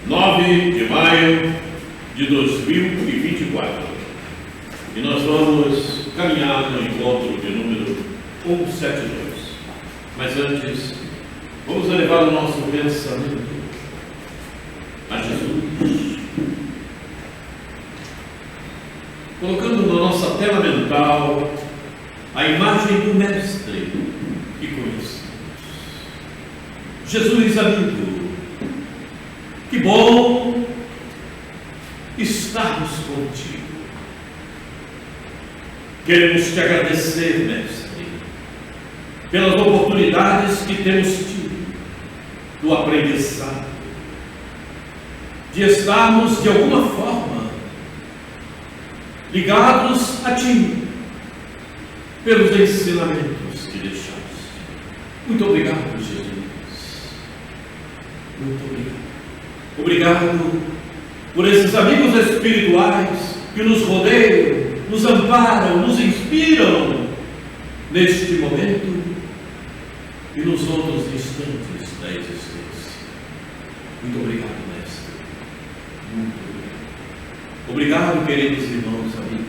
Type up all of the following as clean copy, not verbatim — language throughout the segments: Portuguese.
9 de maio de 2024. E nós vamos caminhar no encontro de número 172. Mas antes, vamos elevar o nosso pensamento a Jesus. Colocando na nossa tela mental a imagem do Mestre que conhecemos. Jesus amigo, que bom estarmos contigo. Queremos te agradecer, Mestre, pelas oportunidades que temos tido do aprendizado, de estarmos de alguma forma ligados a Ti, pelos ensinamentos que deixaste. Muito obrigado, Jesus. Muito obrigado. Obrigado por esses amigos espirituais que nos rodeiam, nos amparam, nos inspiram neste momento e nos outros instantes da existência. Muito obrigado, Mestre. Muito obrigado. Obrigado, queridos irmãos, amigos,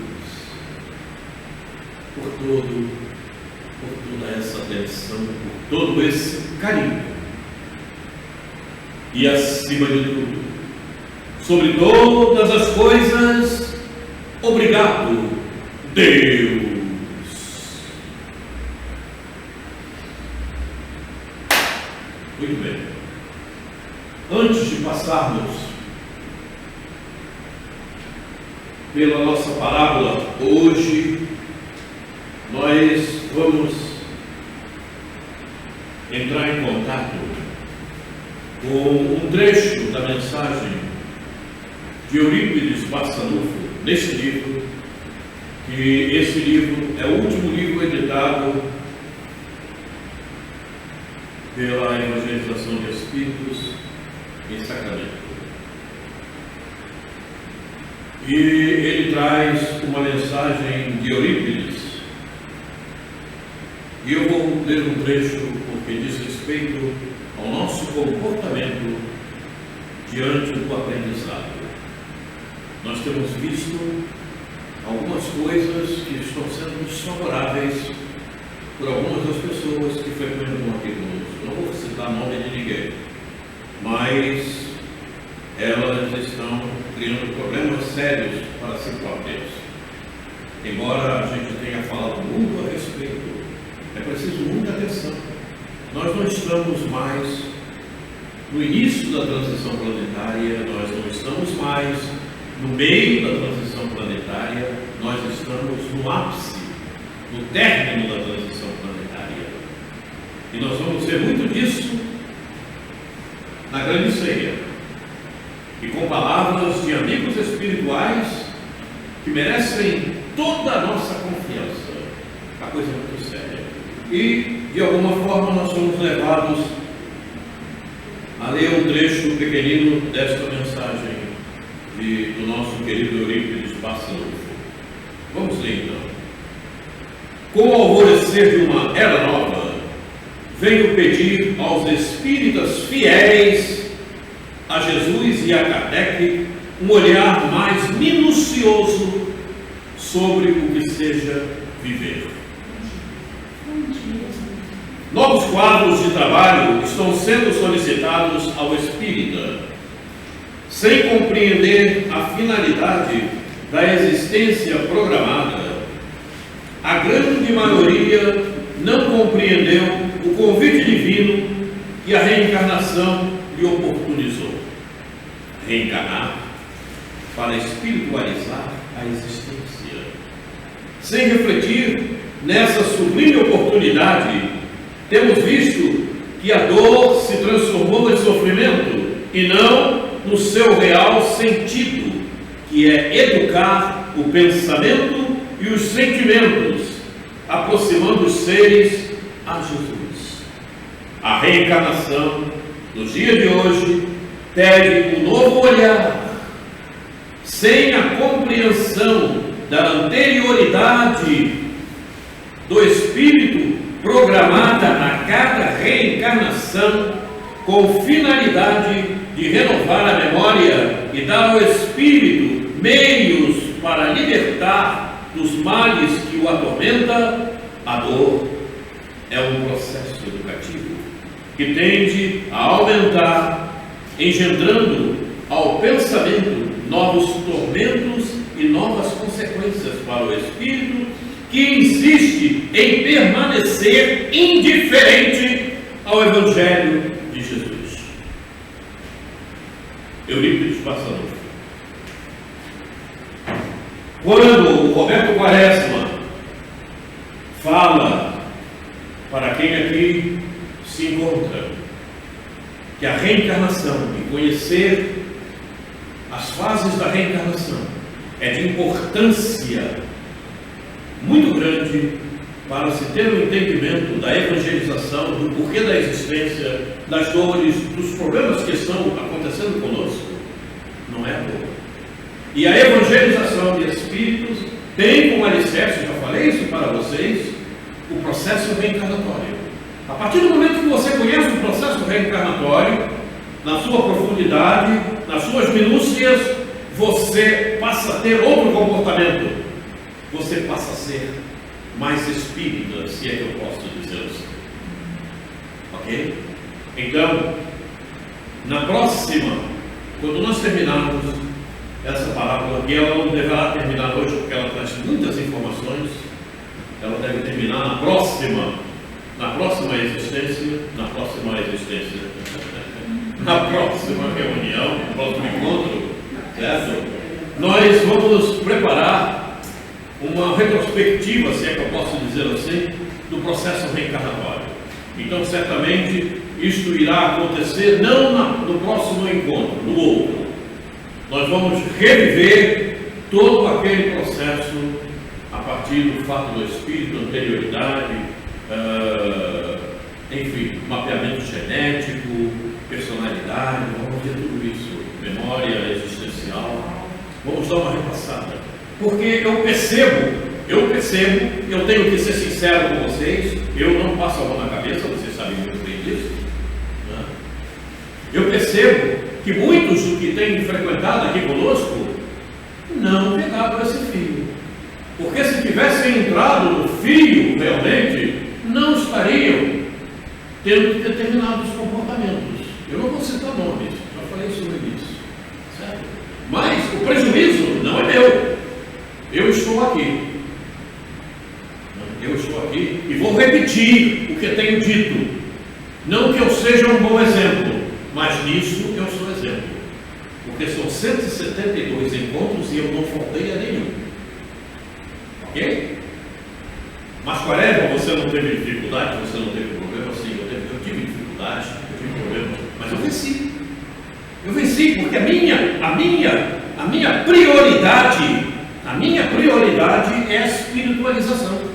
por toda essa atenção, por todo esse carinho. E acima de tudo, sobre todas as coisas, obrigado, Deus. Muito bem. Antes de passarmos pela nossa parábola hoje, nós vamos entrar em contato com um trecho da mensagem de Eurípides Barçanufo, nesse livro, que esse livro é o último livro editado pela Evangelização de Espíritos em Sacramento. E ele traz uma mensagem de Eurípides, e eu vou ler um trecho porque diz respeito ao nosso comportamento diante do aprendizado. Nós temos visto algumas coisas que estão sendo desfavoráveis por algumas das pessoas que frequentam aqui conosco. Não vou citar nome de ninguém, mas elas estão criando problemas sérios para si próprias. Embora a gente tenha falado muito a respeito, é preciso muita atenção. Nós não estamos mais no início da transição planetária, nós não estamos mais no meio da transição planetária, nós estamos no ápice, no término da transição planetária. E nós vamos ver muito disso na grande ceia. E com palavras de amigos espirituais que merecem toda a nossa confiança. A coisa é muito séria. E, de alguma forma, nós somos levados a ler um trecho pequenino desta mensagem do nosso querido Eurípides Barçanufo. Vamos ler então. Com o alvorecer de uma era nova, venho pedir aos espíritas fiéis a Jesus e a Kardec um olhar mais minucioso sobre o que seja viver. Novos quadros de trabalho estão sendo solicitados ao espírita, sem compreender a finalidade da existência programada. A grande maioria não compreendeu o convite divino que a reencarnação lhe oportunizou. Reencarnar para espiritualizar a existência. Sem refletir nessa sublime oportunidade, temos visto que a dor se transformou em sofrimento e não no seu real sentido, que é educar o pensamento e os sentimentos, aproximando os seres a Jesus. A reencarnação, no dia de hoje, pede um novo olhar, sem a compreensão da anterioridade do espírito programada a cada reencarnação com finalidade de renovar a memória e dar ao espírito meios para libertar dos males que o atormenta, a dor é um processo educativo que tende a aumentar, engendrando ao pensamento novos tormentos e novas consequências para o espírito, que insiste em permanecer indiferente ao Evangelho de Jesus. Eurípides Passanova. Quando o Roberto Quaresma fala para quem aqui se encontra que a reencarnação e conhecer as fases da reencarnação é de importância muito grande para se ter um entendimento da evangelização, do porquê da existência, das dores, dos problemas que estão acontecendo conosco, não é à toa. E a evangelização de espíritos tem como alicerce, já falei isso para vocês, o processo reencarnatório. A partir do momento que você conhece o processo reencarnatório, na sua profundidade, nas suas minúcias, você passa a ter outro comportamento. Você passa a ser mais espírita, se é que eu posso dizer assim. Ok? Então, na próxima, quando nós terminarmos essa parábola, que ela não deverá terminar hoje, porque ela traz muitas informações, ela deve terminar na próxima existência, na próxima reunião, no próximo encontro, certo? Nós vamos preparar uma retrospectiva, se é que eu posso dizer assim, do processo reencarnatório. Então, certamente, isto irá acontecer não no próximo encontro, no outro. Nós vamos reviver todo aquele processo a partir do fato do espírito, anterioridade, enfim, mapeamento genético, personalidade, vamos ver tudo isso, memória existencial. Vamos dar uma repassada, porque eu percebo, eu tenho que ser sincero com vocês, eu não passo a mão na cabeça, vocês sabem muito bem disso, né? Eu percebo que muitos que têm frequentado aqui conosco não pegaram esse fio, porque se tivessem entrado no fio realmente, não estariam tendo determinados comportamentos. Eu não vou citar nomes, já falei isso no início, certo? Mas o prejuízo não é meu. Eu estou aqui e vou repetir o que tenho dito. Não que eu seja um bom exemplo, mas nisso eu sou exemplo, porque são 172 encontros e eu não faltei a nenhum. Ok? Mas Quaresma, você não teve dificuldade, você não teve problema? Sim, eu tive dificuldade, eu tive problemas, mas eu venci. Eu venci porque a minha prioridade é a espiritualização.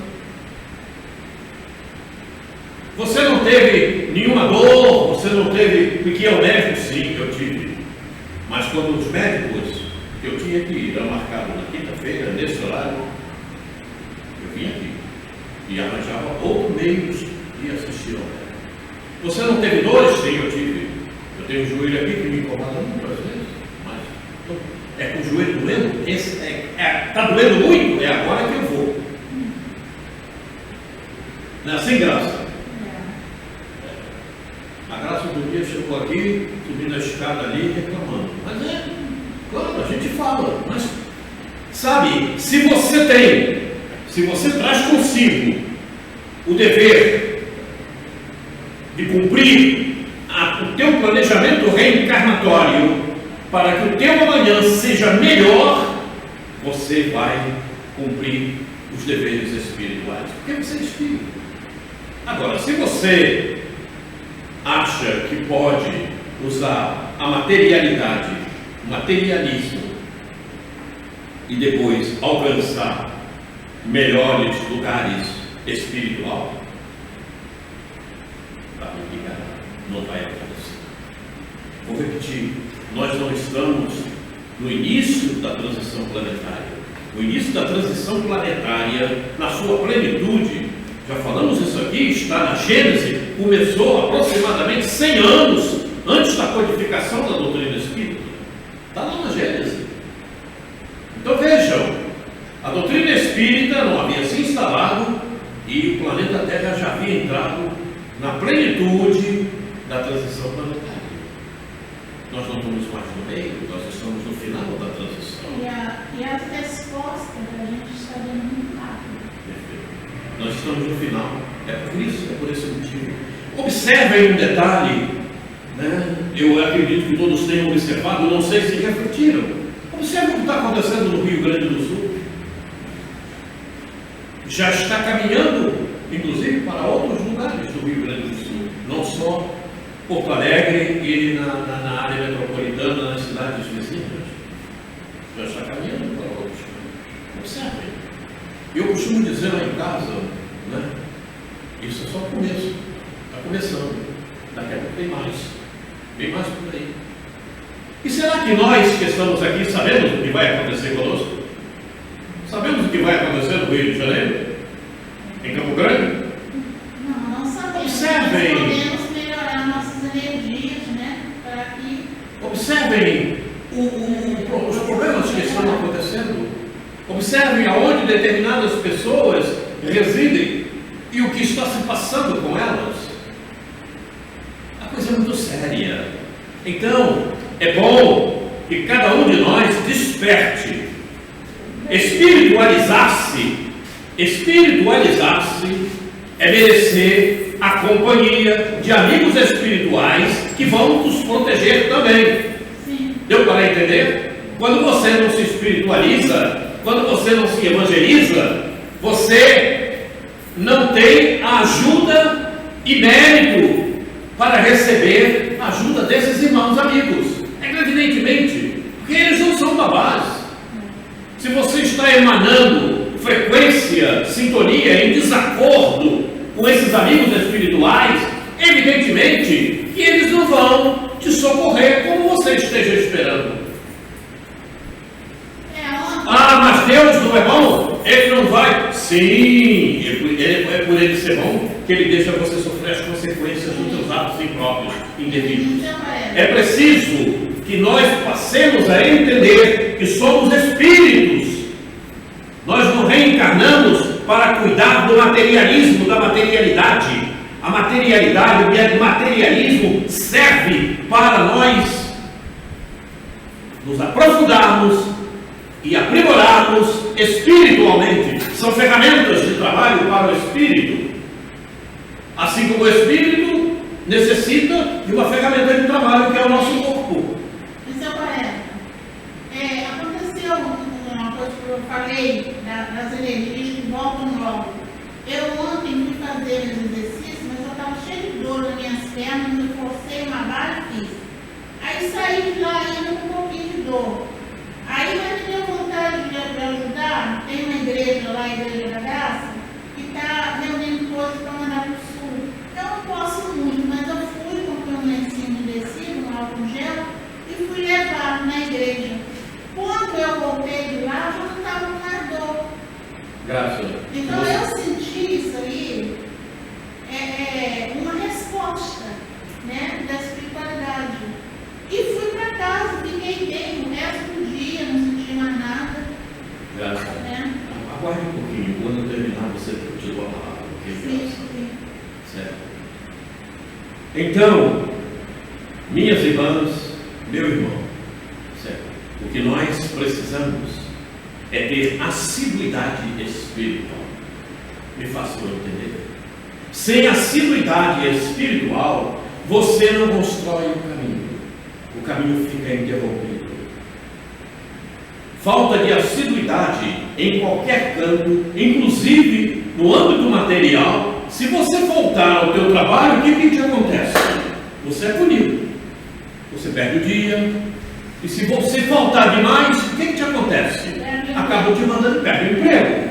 Você não teve nenhuma dor, você não teve, porque é o médico, sim, eu tive. Mas quando os médicos que eu tinha que ir, marcado na quinta-feira, nesse horário, eu vim aqui e arranjava outro meio de assistir ao médico. Você não teve dores? Sim, eu tive. Eu tenho um joelho aqui que me incomoda muitas vezes, mas é com o joelho doendo? Está doendo muito? É agora que eu vou. Não é assim, Graça? A Graça do dia chegou aqui, subindo a escada ali, reclamando. Mas claro, a gente fala, mas sabe, se você traz consigo o dever de cumprir o teu planejamento reencarnatório para que o teu amanhã seja melhor, você vai cumprir os deveres espirituais, porque você é espírito. Agora, se você acha que pode usar a materialidade, o materialismo, e depois alcançar melhores lugares espiritual, não vai acontecer. Vou repetir, nós não estamos no início da transição planetária. O início da transição planetária, na sua plenitude, já falamos isso aqui, está na Gênese, começou aproximadamente 100 anos antes da codificação da doutrina espírita. Está lá na Gênesis. Então vejam, a doutrina espírita não havia se instalado e o planeta Terra já havia entrado na plenitude da transição planetária. Nós não estamos mais no meio, nós estamos no final da transição. E as respostas a gente está dando muito rápido. Perfeito. Nós estamos no final. É por isso, é por esse motivo. Observem um detalhe, né? Eu acredito que todos tenham observado, não sei se refletiram. Observe o que está acontecendo no Rio Grande do Sul. Já está caminhando, inclusive, para outros lugares do Rio Grande do Sul, não só Porto Alegre e na área metropolitana, nas cidades vizinhas. Já está caminhando para outros. Observem. Eu costumo dizer lá em casa, né? Isso é só o começo. Está começando. Daqui a pouco tem mais. Bem mais por aí. E será que nós que estamos aqui sabemos o que vai acontecer conosco? Sabemos o que vai acontecer no Rio de Janeiro? Em Campo Grande? Não sabemos. Observem. Podemos melhorar nossas energias, né? Para que... Observem os problemas que estão acontecendo. Observem aonde determinadas pessoas residem e o que está se passando com elas. A coisa é muito séria. Então, é bom que cada um de nós desperte. Espiritualizar-se é merecer a companhia de amigos espirituais que vão nos proteger também. Sim. Deu para entender? Quando você não se espiritualiza, quando você não se evangeliza, você não tem a ajuda e mérito para receber a ajuda desses irmãos amigos. Evidentemente, porque eles não são babás. Se você está emanando frequência, sintonia em desacordo com esses amigos espirituais, evidentemente que eles não vão te socorrer como você esteja esperando. Ah, mas Deus não é bom? Ele não vai? Sim, é por ele ser bom que ele deixa você sofrer as consequências dos seus atos impróprios, indevidos. É preciso que nós passemos a entender que somos espíritos. Nós não reencarnamos para cuidar do materialismo, da materialidade. A materialidade, o materialismo serve para nós nos aprofundarmos e aprimorarmos espiritualmente. São ferramentas de trabalho para o espírito. Assim como o espírito necessita de uma ferramenta de trabalho que é o nosso corpo. Isso é correto. Aconteceu uma coisa que eu falei das energias que voltam logo. Eu ontem fui fazer meus exercícios, mas eu estava cheio de dor nas minhas pernas, me forcei uma barra e fiz. Aí saí de lá ainda com um pouquinho de dor. Aí vai ter vontade de ajudar. Tem uma igreja lá, a Igreja da Graça, que está reunindo coisas para mandar para o sul. Eu não posso muito, mas eu fui, comprei um lencinho umedecido, um álcool gel, e fui levar na igreja. Quando eu voltei de lá, já não estava com mais dor. Graças. Então eu senti isso aí, uma resposta, né, da espiritualidade. E fui para casa, fiquei bem o resto do dia, não senti mais nada. Graças. Né? Aguarde um pouquinho, quando eu terminar você continua a palavra. Sim, sim. Certo. Então, minhas irmãs, meu irmão, certo? O que nós precisamos é ter assiduidade espiritual. Me façam entender. Sem assiduidade espiritual, você não constrói o caminho. O caminho fica interrompido. Falta de assiduidade em qualquer canto, inclusive no âmbito material. Se você voltar ao teu trabalho, o que te acontece? Você é punido. Você perde o dia. E se você faltar demais, o que te acontece? Acabam te mandando, perde o emprego.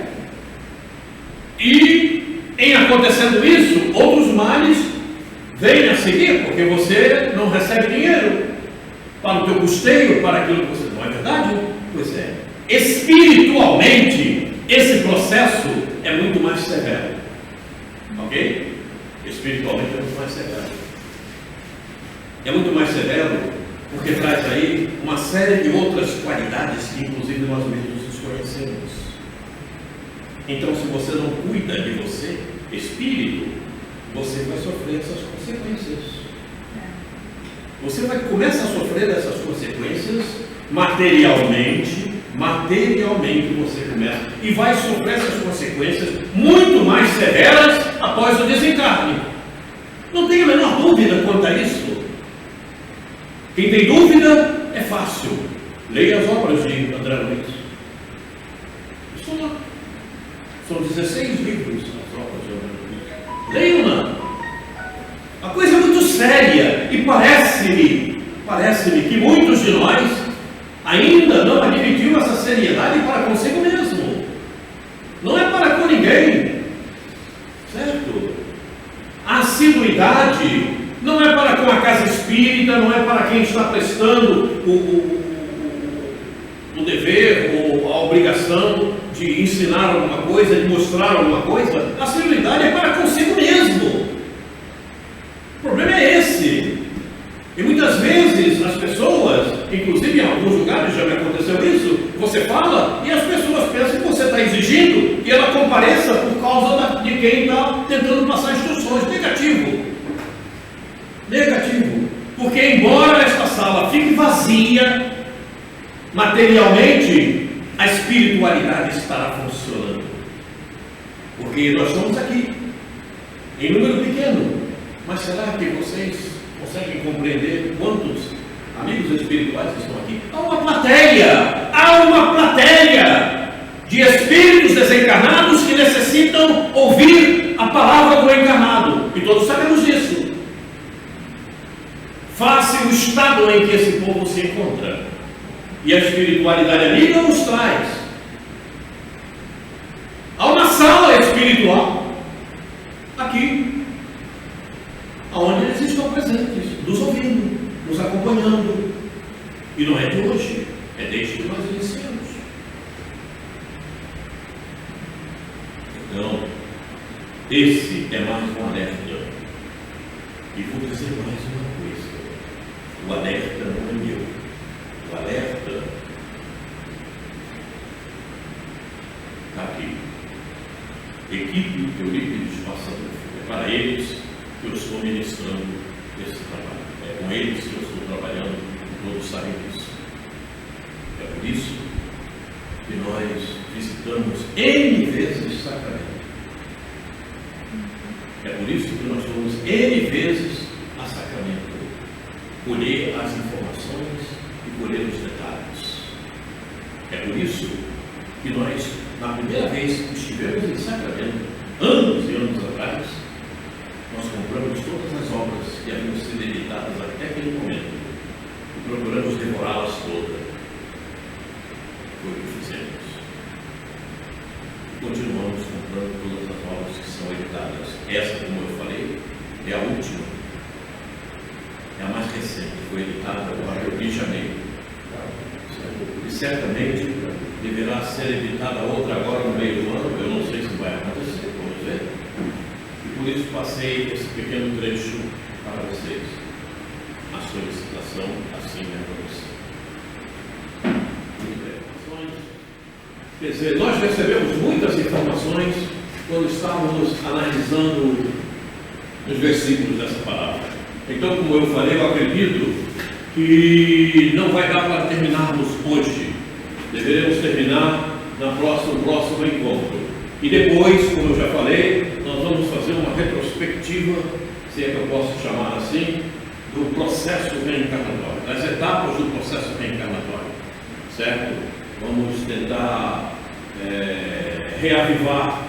E em acontecendo isso, outros males vêm a seguir, porque você não recebe dinheiro para o teu custeio, para aquilo que você... Não é verdade? Pois é. Espiritualmente, esse processo é muito mais severo. Ok? Espiritualmente é muito mais severo. é muito mais severo, porque traz aí uma série de outras qualidades que inclusive nós mesmos desconhecemos. Então, se você não cuida de você, espírito, você vai sofrer essas consequências. Você vai começar a sofrer essas consequências materialmente você começa, e vai sofrer essas consequências muito mais severas após o desencarne. Não tenha a menor dúvida quanto a isso. Quem tem dúvida, é fácil. Leia as obras de André Luiz. São 16 livros as obras de André Luiz. Leiam-na. A coisa é muito séria e parece-me que muitos de nós ainda não admitiu essa seriedade para consigo mesmo. Não é para com ninguém, certo? A assiduidade não é para com a casa espírita, não é para quem está prestando o dever ou a obrigação de ensinar alguma coisa, de mostrar alguma coisa. A assiduidade é para consigo mesmo. O problema é esse. E muitas vezes as pessoas, inclusive em alguns lugares já me aconteceu isso, você fala e as pessoas pensam que você está exigindo que ela compareça por causa de quem está tentando passar instruções. Negativo. Porque embora esta sala fique vazia, materialmente, a espiritualidade estará funcionando. Porque nós estamos aqui, em número pequeno. Mas será que vocês conseguem compreender quantos amigos espirituais estão aqui? Há uma plateia de espíritos desencarnados que necessitam ouvir a palavra do encarnado, e todos sabemos disso. Face o estado em que esse povo se encontra, e a espiritualidade amiga nos traz. Há uma sala espiritual aqui, onde eles estão presentes, nos ouvindo, nos acompanhando. E não é de hoje, é desde que nós iniciamos. Então, esse é mais um alerta. E vou dizer mais uma coisa: o alerta não é meu. O alerta está aqui. Equipe Eurípides Passador. É para eles que eu estou ministrando esse trabalho. É com eles que eu estou trabalhando, todos sabem disso. É por isso que nós visitamos N vezes Sacramento. É por isso que nós vamos N vezes a Sacramento, colher as informações e colher os detalhes. É por isso que nós, na primeira vez que estivemos em Sacramento, anos e anos atrás, nós compramos todas as obras que haviam sido editadas até aquele momento e procuramos devorá-las todas. Foi o que fizemos. E continuamos comprando todas as obras que são editadas. Essa, como eu falei, é a última. É a mais recente. Foi editada agora em janeiro. E certamente deverá ser editada outra agora no meio do ano. Eu não sei se vai acontecer, vamos ver. Por isso passei esse pequeno trecho para vocês. A solicitação assim é para você. Muito bem. Quer dizer, nós recebemos muitas informações quando estávamos analisando os versículos dessa palavra. Então, como eu falei, eu acredito que não vai dar para terminarmos hoje. Deveremos terminar no próximo encontro. E depois, como eu já falei, nós vamos fazer uma retrospectiva, se é que eu posso chamar assim, do processo reencarnatório, das etapas do processo reencarnatório, certo? Vamos tentar reavivar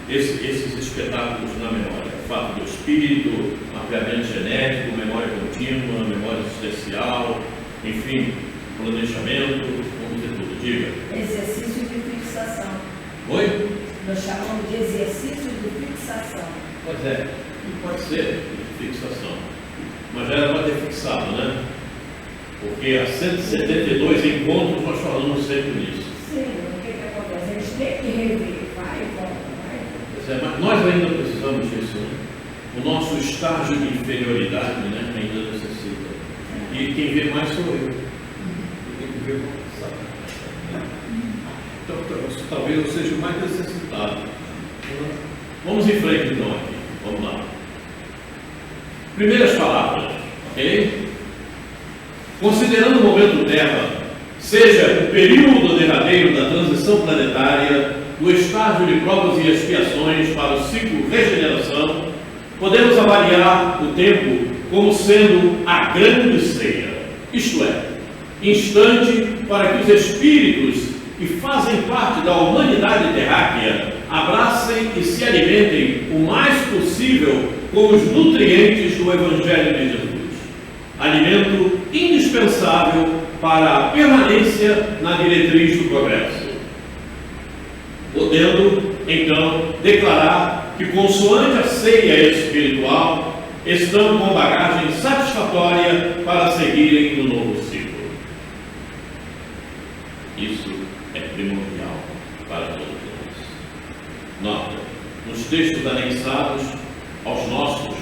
esses espetáculos na memória. Fato do espírito, mapeamento genético, memória contínua, memória existencial, enfim, planejamento, vamos ver tudo. Diga. Exercício de fixação. Oi? Nós chamamos de exercício de fixação. Pois é, pode ser de fixação, mas já era para ter fixado, né? Porque há 172 encontros nós falamos sempre nisso. Sim, o que acontece? Eles têm que rever, vai e volta, vai e volta. Pois é, mas nós ainda precisamos disso, né? O nosso estágio de inferioridade, né, ainda necessita E quem vê mais sou eu. Tem que ver mais. Então, talvez eu seja o mais necessitado. Vamos em frente então aqui. Vamos lá. Primeiras palavras, ok? Considerando o momento Terra, seja o período derradeiro da transição planetária, o estágio de provas e expiações para o ciclo regeneração, podemos avaliar o tempo como sendo a grande ceia, isto é, instante para que os espíritos que fazem parte da humanidade terráquea abracem e se alimentem o mais possível com os nutrientes do Evangelho de Jesus, alimento indispensável para a permanência na diretriz do progresso. Podendo, então, declarar que, consoante a ceia espiritual, estão com bagagem satisfatória para seguirem no novo ciclo. Isso é primordial para todos nós. Nota, nos textos anexados aos nossos,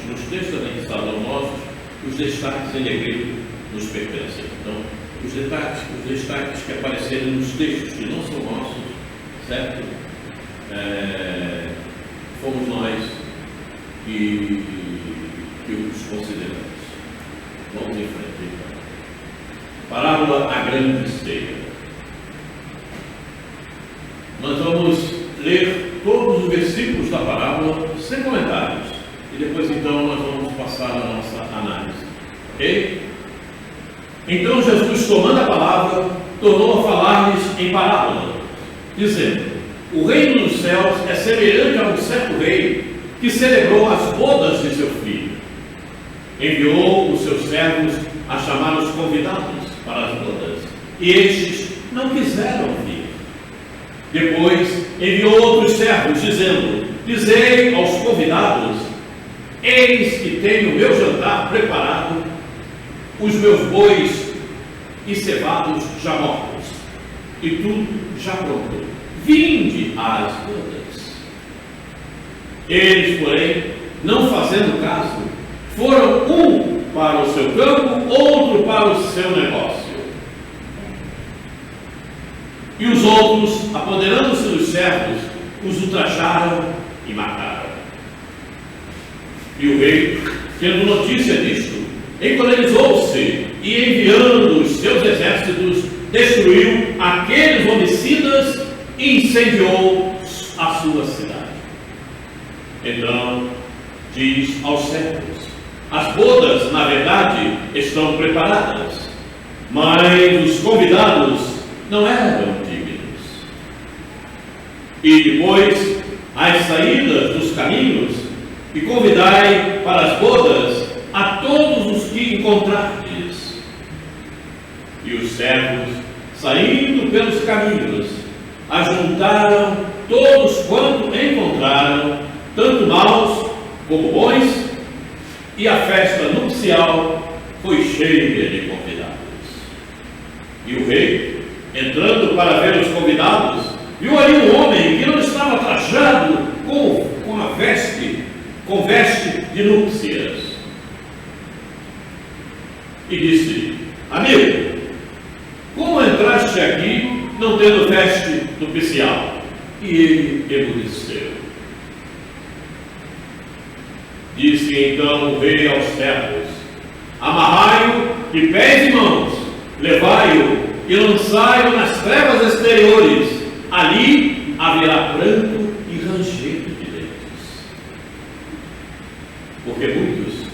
os destaques em negrito nos pertencem. Então, os destaques que aparecerem nos textos que não são nossos, certo? Fomos nós que os consideramos. Vamos em frente, então. Parábola A Grande Ceia. Nós vamos ler todos os versículos da parábola sem comentários. E depois, então, nós vamos passar a nossa análise. Ok? Então, Jesus, tomando a palavra, tornou a falar-lhes em parábola, dizendo: o reino dos céus é semelhante a um certo rei que celebrou as bodas de seu filho. Enviou os seus servos a chamar os convidados para as bodas, e estes não quiseram vir. Depois enviou outros servos, dizendo: dizei aos convidados: eis que tenho o meu jantar preparado, os meus bois e cevados já mortos, e tudo já pronto. Vinde às bodas. Eles, porém, não fazendo caso, foram um para o seu campo, outro para o seu negócio. E os outros, apoderando-se dos servos, os ultrajaram e mataram. E o rei, tendo notícia disto, encolerizou-se e, enviando os seus exércitos, destruiu aqueles homicidas e incendiou a sua cidade. Então diz aos servos: as bodas, na verdade, estão preparadas, mas os convidados não eram dignos. E depois, às saídas dos caminhos, e convidai para as bodas a todos os que encontrardes. E os servos, saindo pelos caminhos, ajuntaram todos quanto encontraram, tanto maus como bons, e a festa nupcial foi cheia de convidados. E o rei, entrando para ver os convidados, viu ali um homem que não estava trajado com veste de núpcias. E disse: amigo, como entraste aqui não tendo veste nupcial? E ele emudeceu. Disse então o rei aos servos: amarrai-o de pés e mãos, levai-o e lançai-o nas trevas exteriores. Ali haverá pranto e ranger de dentes. Porque muitos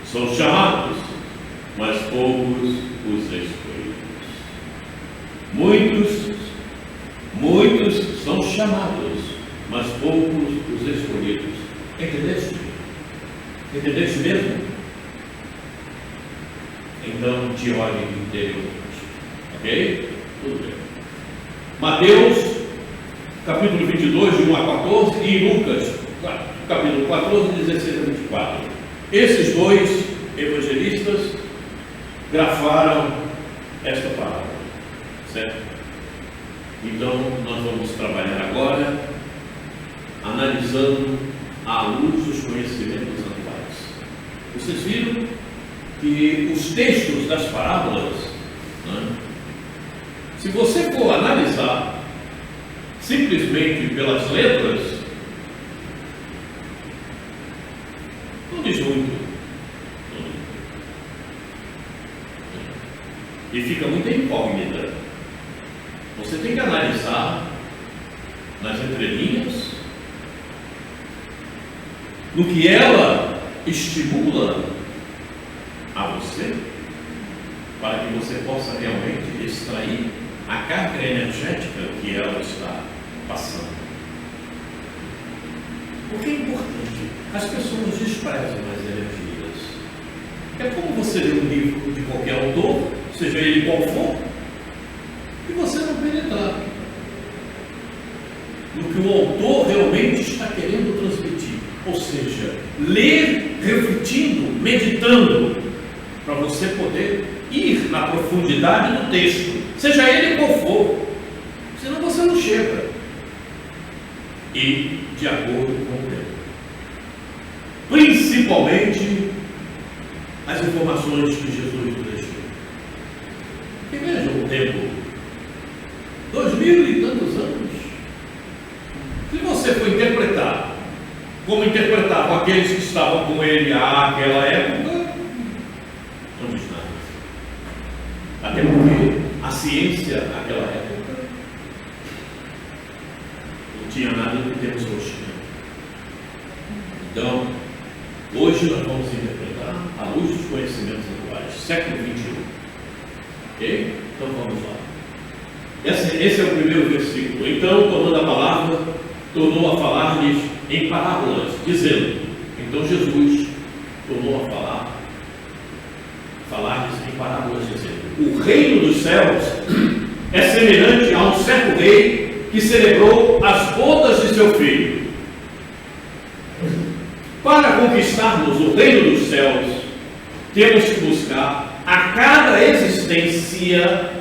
são chamados, mas poucos os escolhidos. Muitos são chamados, mas poucos os escolhidos. Entendeste? Entendeste mesmo? Então, te olhem interiormente. Ok? Tudo bem. Mateus, capítulo 22, de 1 a 14, e Lucas, capítulo 14, 16 a 24. Esses dois evangelistas grafaram esta palavra, certo? Então, nós vamos trabalhar agora analisando à luz dos conhecimentos atuais. Vocês viram que os textos das parábolas, né, se você for analisar simplesmente pelas letras, não diz muito. E fica muita incógnita. Você tem que analisar nas entrelinhas, no que ela estimula a você, para que você possa realmente extrair a carga energética que ela está passando. Porque é importante, as pessoas desprezam as energias. É como você lê um livro de qualquer autor, seja ele qual for, e você não penetrar no que o autor realmente está querendo transmitir. Ou seja, ler, refletindo, meditando, para você poder ir na profundidade do texto, seja ele qual for, senão você não chega. E de acordo com o tempo. Principalmente as informações que Jesus nos deixou. Porque vejam o tempo, 2000 e tantos anos. Se você for interpretar como interpretavam aqueles que estavam com ele àquela época, não diz nada. Até porque a ciência naquela época não tinha nada do que temos hoje. Então, hoje nós vamos interpretar à luz dos conhecimentos atuais, século XXI. Ok? Então vamos lá. Esse é o primeiro versículo. Então, tomando a palavra, tornou a falar-lhes em parábolas, dizendo. Então Jesus tornou a falar-lhes em parábolas, dizendo: o reino dos céus é semelhante a um certo rei que celebrou as bodas de seu filho. Para conquistarmos o reino dos céus, temos que buscar a cada existência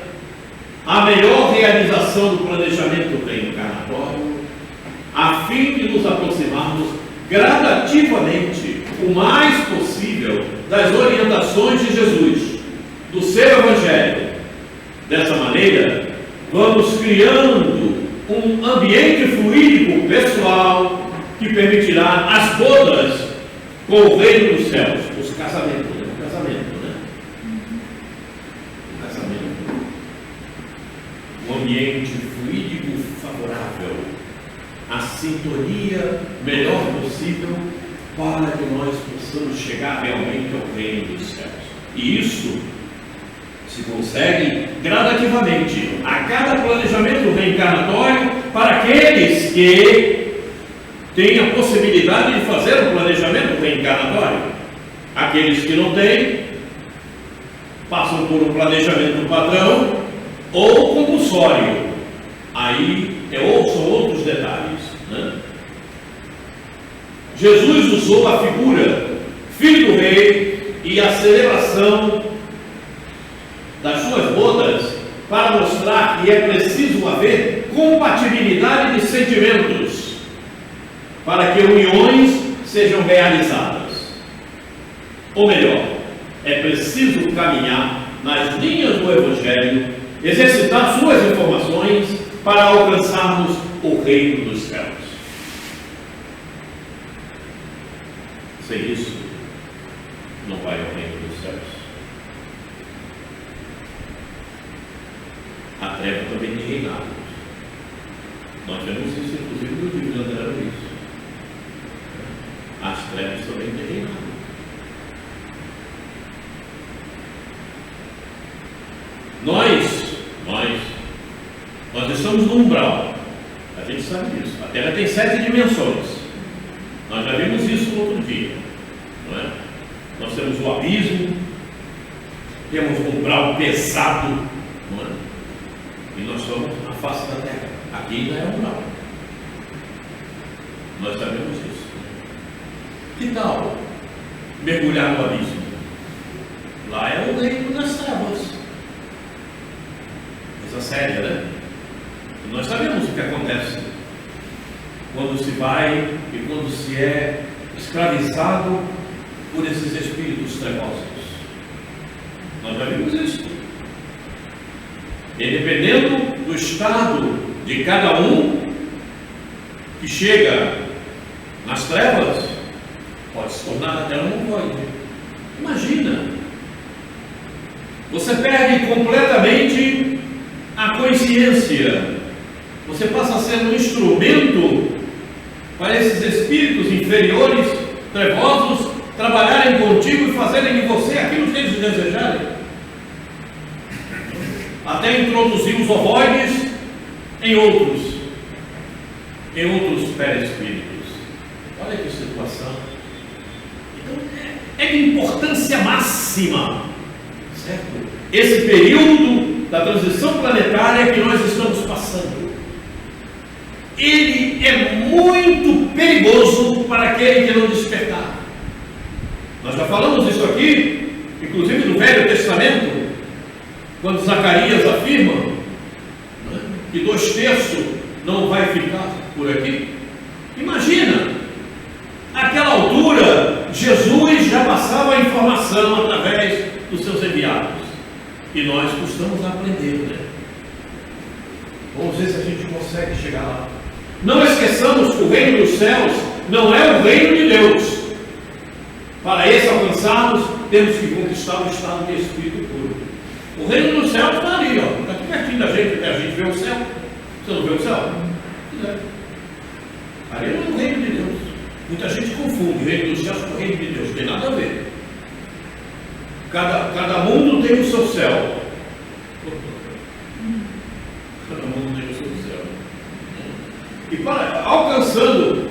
a melhor realização do planejamento reencarnatório, a fim de nos aproximarmos gradativamente, o mais possível, das orientações de Jesus, do seu Evangelho. Dessa maneira, vamos criando um ambiente fluídico pessoal que permitirá as bodas com o reino dos céus, os casamentos, o casamento. Um ambiente fluídico favorável, a sintonia melhor possível para que nós possamos chegar realmente ao reino dos céus. E isso se consegue gradativamente a cada planejamento reencarnatório para aqueles que têm a possibilidade de fazer um planejamento reencarnatório. Aqueles que não têm passam por um planejamento padrão ou compulsório. Aí são outros detalhes, né? Jesus usou a figura filho do rei e a celebração das suas bodas para mostrar que é preciso haver compatibilidade de sentimentos para que uniões sejam realizadas. Ou melhor, é preciso caminhar nas linhas do Evangelho, exercitar suas informações para alcançarmos o reino dos céus. Sem isso, não vai ao reino dos céus. A treva também tem reinado. Nós vemos isso, inclusive, no livro de André Luiz. As trevas também têm reinado. Nós estamos no umbral. A gente sabe disso. A Terra tem 7 dimensões. Nós já vimos isso no outro dia, não é? Nós temos o abismo, temos um umbral pesado, não é? E nós somos a face da Terra. Aqui ainda é umbral. Nós sabemos isso. Que tal mergulhar no abismo? Lá é o reino das trevas. Coisa séria, né? E nós sabemos o que acontece quando se vai e quando se é escravizado por esses espíritos trevosos. Nós já vimos isso. E dependendo do estado de cada um que chega nas trevas, pode se tornar até um humanoide. Imagina, você perde completamente a consciência, você passa a ser um instrumento para esses espíritos inferiores, trevosos, trabalharem contigo e fazerem de você aquilo que eles desejarem, até introduzir os ovoides em outros perispíritos. Olha que situação. Então, é de importância máxima, certo? Esse período da transição planetária que nós estamos passando, ele é muito perigoso para aquele que não despertar. Nós já falamos isso aqui, inclusive no Velho Testamento, quando Zacarias afirma, né, que 2/3 não vai ficar por aqui. Imagina, àquela altura, Jesus já passava a informação através dos seus enviados. E nós costumamos aprender, né? Vamos ver se a gente consegue chegar lá. Não esqueçamos que o reino dos céus não é o reino de Deus. Para esse alcançarmos, temos que conquistar o estado de espírito puro. O reino dos céus está ali, ó, está aqui pertinho da gente, até a gente vê o céu. Você não vê o céu? Não. Ali não é o reino de Deus. Muita gente confunde o reino dos céus com o reino de Deus, não tem nada a ver. Cada mundo tem o seu céu. Cada mundo tem o seu céu. E alcançando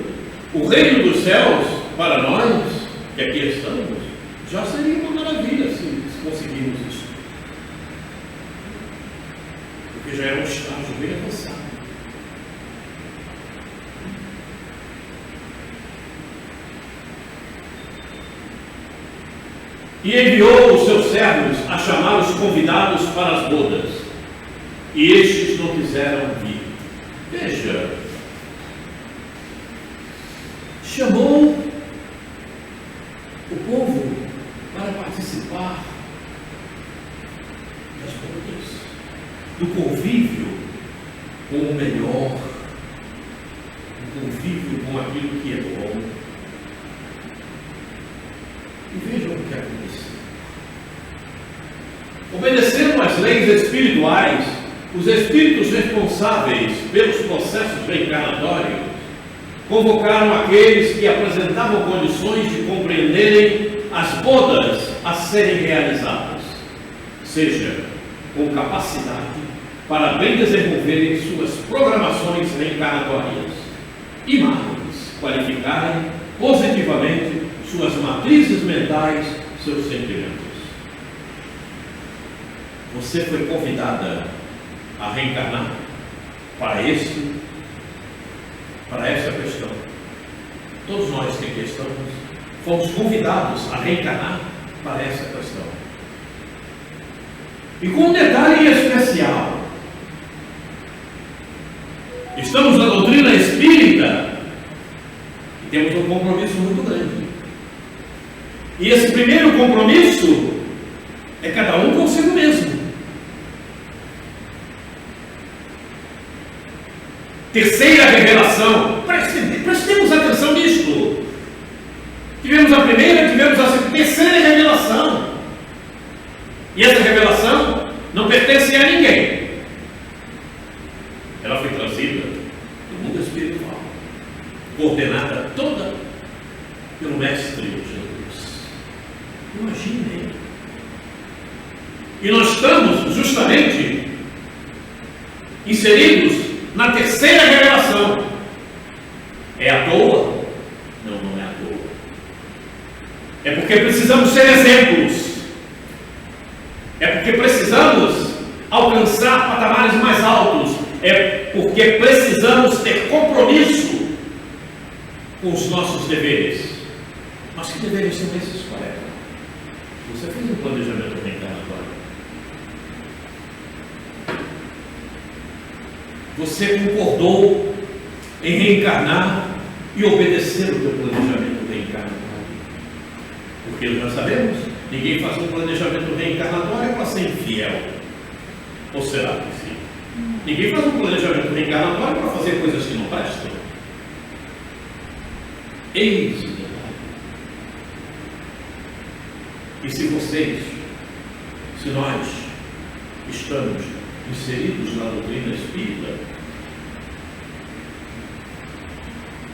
o reino dos céus, para nós, que aqui estamos, já seria uma maravilha se conseguirmos isso. Porque já é um estágio bem avançado. E enviou os seus servos a chamar os convidados para as bodas, e estes não quiseram vir. Veja, chamou o povo para participar das bodas, do convívio com o melhor, do convívio com aquilo que é bom. E vejam o que aconteceu. Obedecendo às leis espirituais, os espíritos responsáveis pelos processos reencarnatórios convocaram aqueles que apresentavam condições de compreenderem as bodas a serem realizadas, seja com capacidade para bem desenvolverem suas programações reencarnatórias e mais qualificarem positivamente suas matrizes mentais, seus sentimentos. Você foi convidada a reencarnar para essa questão. Todos nós que aqui estamos fomos convidados a reencarnar para essa questão. E com um detalhe especial, estamos na doutrina espírita e temos um compromisso muito grande. E esse primeiro compromisso é cada um consigo mesmo. Terceira revelação. Prestemos atenção nisto. Tivemos a primeira, tivemos a terceira revelação. E essa revelação não pertence a ninguém. Ela foi trazida do mundo espiritual, coordenada toda pelo Mestre Jesus. Imaginem. E nós estamos justamente inseridos na terceira revelação. É à toa? Não, não é à toa. É porque precisamos ser exemplos. É porque precisamos alcançar patamares mais altos. É porque precisamos ter compromisso com os nossos deveres. Mas que deveres são esses, colega? Você fez um planejamento reencarnatório. Você concordou em reencarnar e obedecer o teu planejamento reencarnatório. Porque nós sabemos Ninguém faz um planejamento reencarnatório para ser infiel. Ou será que sim? Ninguém faz um planejamento reencarnatório para fazer coisas que não prestam. Eis o detalhe. E se nós estamos inseridos na doutrina espírita,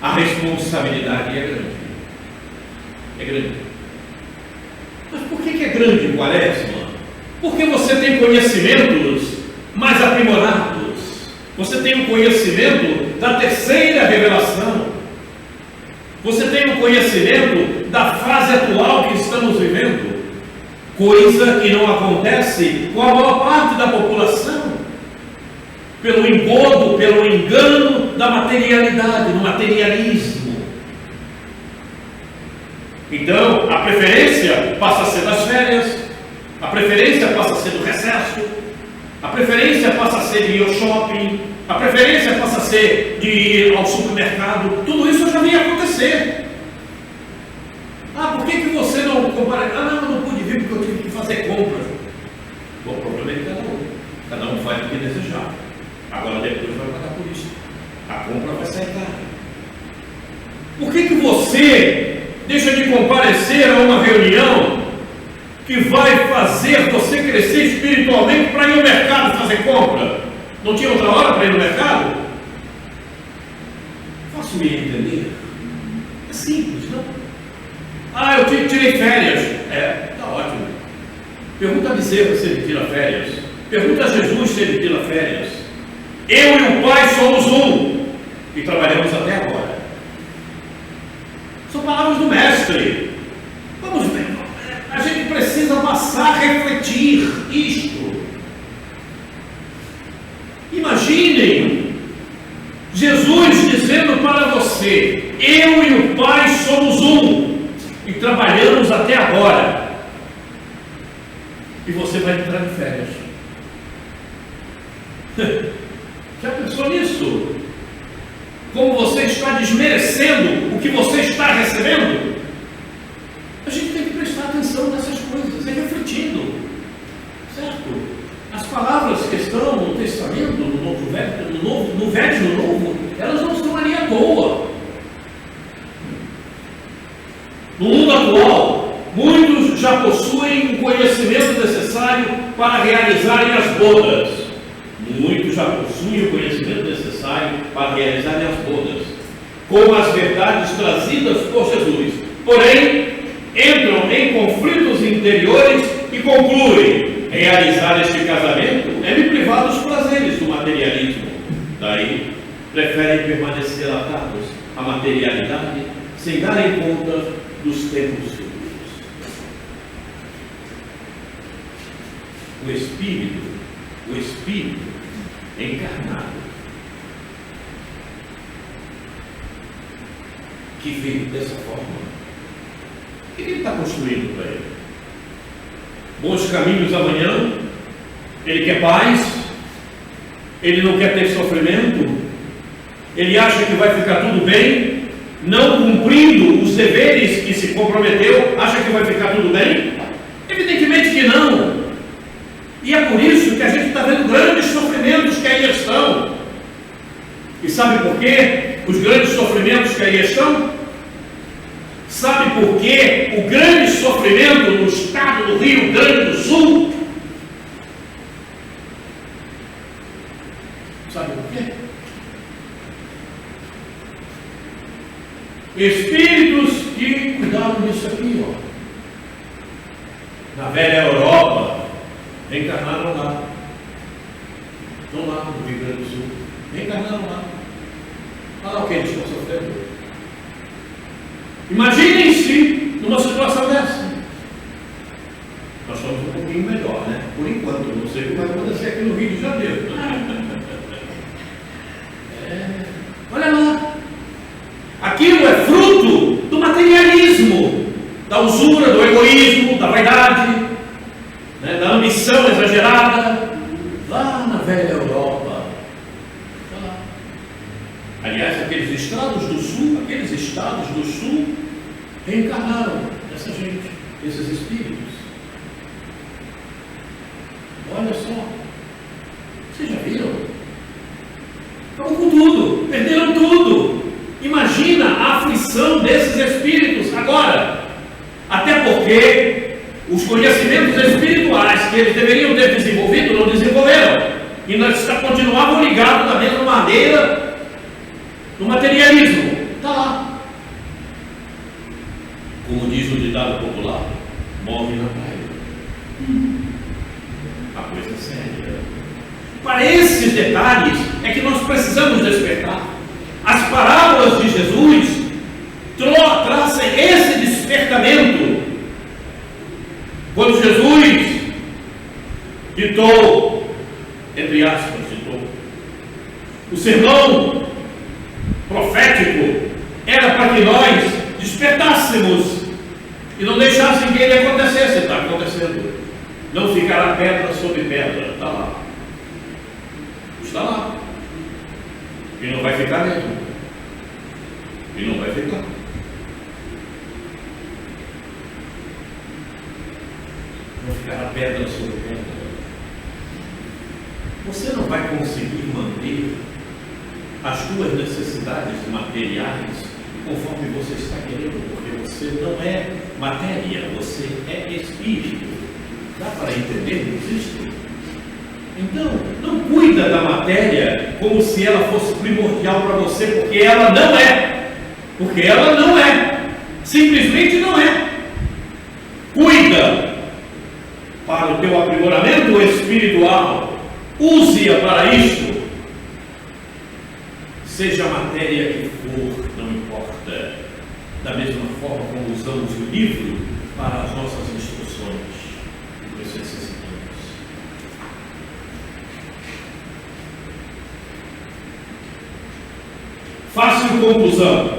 a responsabilidade é grande. É grande. Mas por que é grande, Quaresma? Porque você tem conhecimentos mais aprimorados. Você tem o conhecimento da terceira revelação. Você tem o conhecimento da fase atual que estamos vivendo. Coisa que não acontece com a maior parte da população. Pelo engodo, pelo engano da materialidade, do materialismo. Então, a preferência passa a ser das férias, a preferência passa a ser do recesso, a preferência passa a ser de ir ao shopping, a preferência passa a ser de ir ao supermercado. Tudo isso eu já vi acontecer. Por que você não compara? Não, eu não pude vir porque eu tive que fazer compras. Bom, o problema é de cada um faz o que desejar. Agora depois vai pagar por isso. A compra vai sair cara. Por que você deixa de comparecer a uma reunião que vai fazer você crescer espiritualmente para ir ao mercado fazer compra? Não tinha outra hora para ir no mercado? Faço-me entender. É simples, não? Eu tirei férias. Está ótimo. Pergunta a Bezerra se ele tira férias. Pergunta a Jesus se ele tira férias. Eu e o Pai somos um e trabalhamos até agora. São palavras do Mestre. Vamos ver. A gente precisa passar a refletir isto. Imaginem Jesus dizendo para você: eu e o Pai somos um e trabalhamos até agora. E você vai entrar em férias. Já pensou nisso? Como você está desmerecendo o que você está recebendo? A gente tem que prestar atenção nessas coisas, refletindo, certo? As palavras que estão no Testamento, no Novo Velho, no Velho e no Novo, elas não estão ali à toa. No mundo atual, muitos já possuem o conhecimento necessário para realizarem as bodas. Muitos já possuem o conhecimento necessário para realizarem as bodas, com as verdades trazidas por Jesus. Porém, entram em conflitos interiores e concluem: realizar este casamento é me privar dos prazeres do materialismo. Daí, preferem permanecer atados à materialidade sem darem conta dos tempos futuros. O Espírito encarnado, que veio dessa forma, o que ele está construindo para ele? Bons caminhos amanhã? Ele quer paz? Ele não quer ter sofrimento? Ele acha que vai ficar tudo bem? Não cumprindo os deveres que se comprometeu, acha que vai ficar tudo bem? Evidentemente que não. E é por isso que a gente está vendo grandes sofrimentos que aí estão. E sabe por quê? Os grandes sofrimentos que aí estão? Sabe por quê? O grande sofrimento no estado do Rio Grande do Sul? Sabe por quê? Espíritos que cuidaram disso aqui, na velha Europa, reencarnaram lá. Estão lá no Rio Grande do Sul. Reencarnaram lá. Olha lá o que eles estão sofrendo. Imaginem-se numa situação dessa. Nós estamos um pouquinho melhor, né? Por enquanto, não sei o que vai acontecer aqui no Rio de Janeiro. Olha lá. Aquilo é fruto do materialismo, da usura, do egoísmo, da vaidade, né, da ambição exagerada, lá na velha Europa. Lá. Aliás, aqueles estados do sul reencarnaram essa gente, esses espíritos. Olha só. Vocês já viram? Acabou com tudo. Perderam tudo. Imagina a aflição desses espíritos agora. Até porque os conhecimentos espirituais que eles deveriam ter desenvolvido, não desenvolveram. E nós continuavam ligados da mesma maneira no materialismo. Está lá. Como diz o ditado popular, morre na praia. A coisa é séria. Para esses detalhes é que nós precisamos despertar. As parábolas de Jesus trazem esse despertamento. Quando Jesus ditou, entre aspas, o sermão profético era para que nós despertássemos e não deixássemos que ele acontecesse. Está acontecendo. Não ficará pedra sobre pedra. Está lá. Está lá. E não vai ficar mesmo. E não vai ficar. Não ficará pedra sobre pedra. Você não vai conseguir manter as suas necessidades materiais conforme você está querendo, porque você não é matéria, você é espírito. Dá para entender isso? Então, não cuida da matéria como se ela fosse primordial para você, porque ela não é. Porque ela não é. Simplesmente não é. Cuida para o teu aprimoramento espiritual. Use-a para isso. Seja a matéria que for, não importa. Da mesma forma como usamos o livro para as nossas instruções. Nós necessitamos. Fácil conclusão.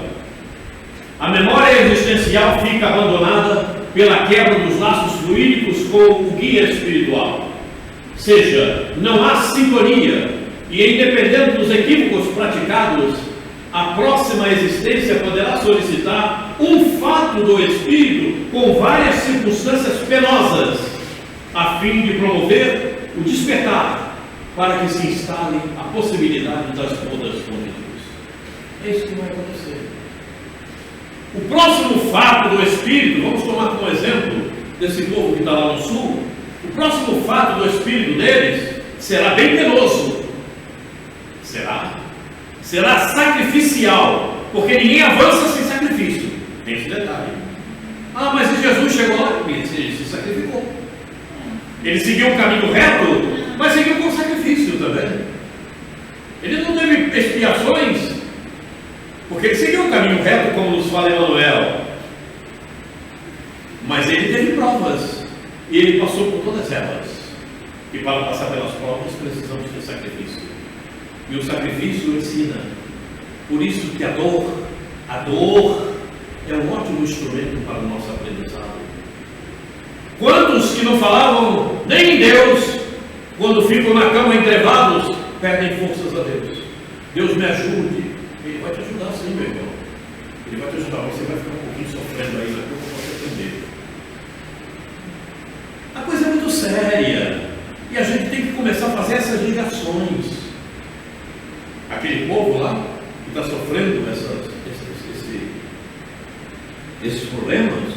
A memória existencial fica abandonada pela quebra dos laços fluídicos com o guia espiritual. Ou seja, não há sintonia e, independente dos equívocos praticados, a próxima existência poderá solicitar um fato do espírito com várias circunstâncias penosas, a fim de promover o despertar, para que se instale a possibilidade das bodas com Jesus. É isso que vai acontecer. O próximo fato do espírito, vamos tomar como exemplo desse povo que está lá no sul, o próximo fato do espírito deles será bem penoso. Será sacrificial, porque ninguém avança sem sacrifício. Tem esse detalhe. Ah, mas Jesus chegou lá e se sacrificou. Ele seguiu um caminho reto, mas seguiu com sacrifício também. Ele não teve expiações, porque ele seguiu um caminho reto, como nos fala Emmanuel. Mas ele teve provas, e ele passou por todas elas. E para passar pelas provas precisamos ter sacrifício. E o sacrifício ensina. Por isso que a dor é um ótimo instrumento para o nosso aprendizado. Quantos que não falavam nem em Deus, quando ficam na cama entrevados, perdem forças a Deus. Deus me ajude. Ele vai te ajudar sim, meu irmão. Ele vai te ajudar. Você vai ficar um pouquinho sofrendo aí, daqui eu posso aprender. A coisa é muito séria. E a gente tem que começar a fazer essas ligações. Aquele povo lá que está sofrendo esses problemas,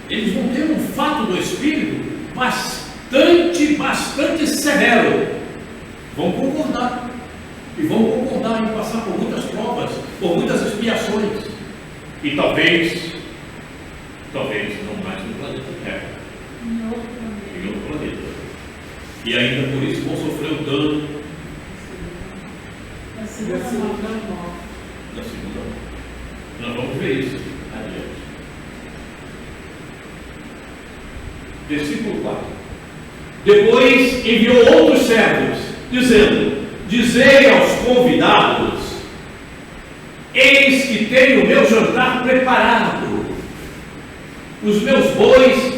eles vão ter um fato do espírito bastante severo. Vão concordar. E vão concordar em passar por muitas provas, por muitas expiações. E talvez não mais no planeta Terra. Em outro planeta. E ainda por isso vão sofrer o dano da segunda morte. Nós vamos ver isso adiante. Versículo 4. Depois enviou outros servos, dizendo: dizei aos convidados: eis que tenho o meu jantar preparado, os meus bois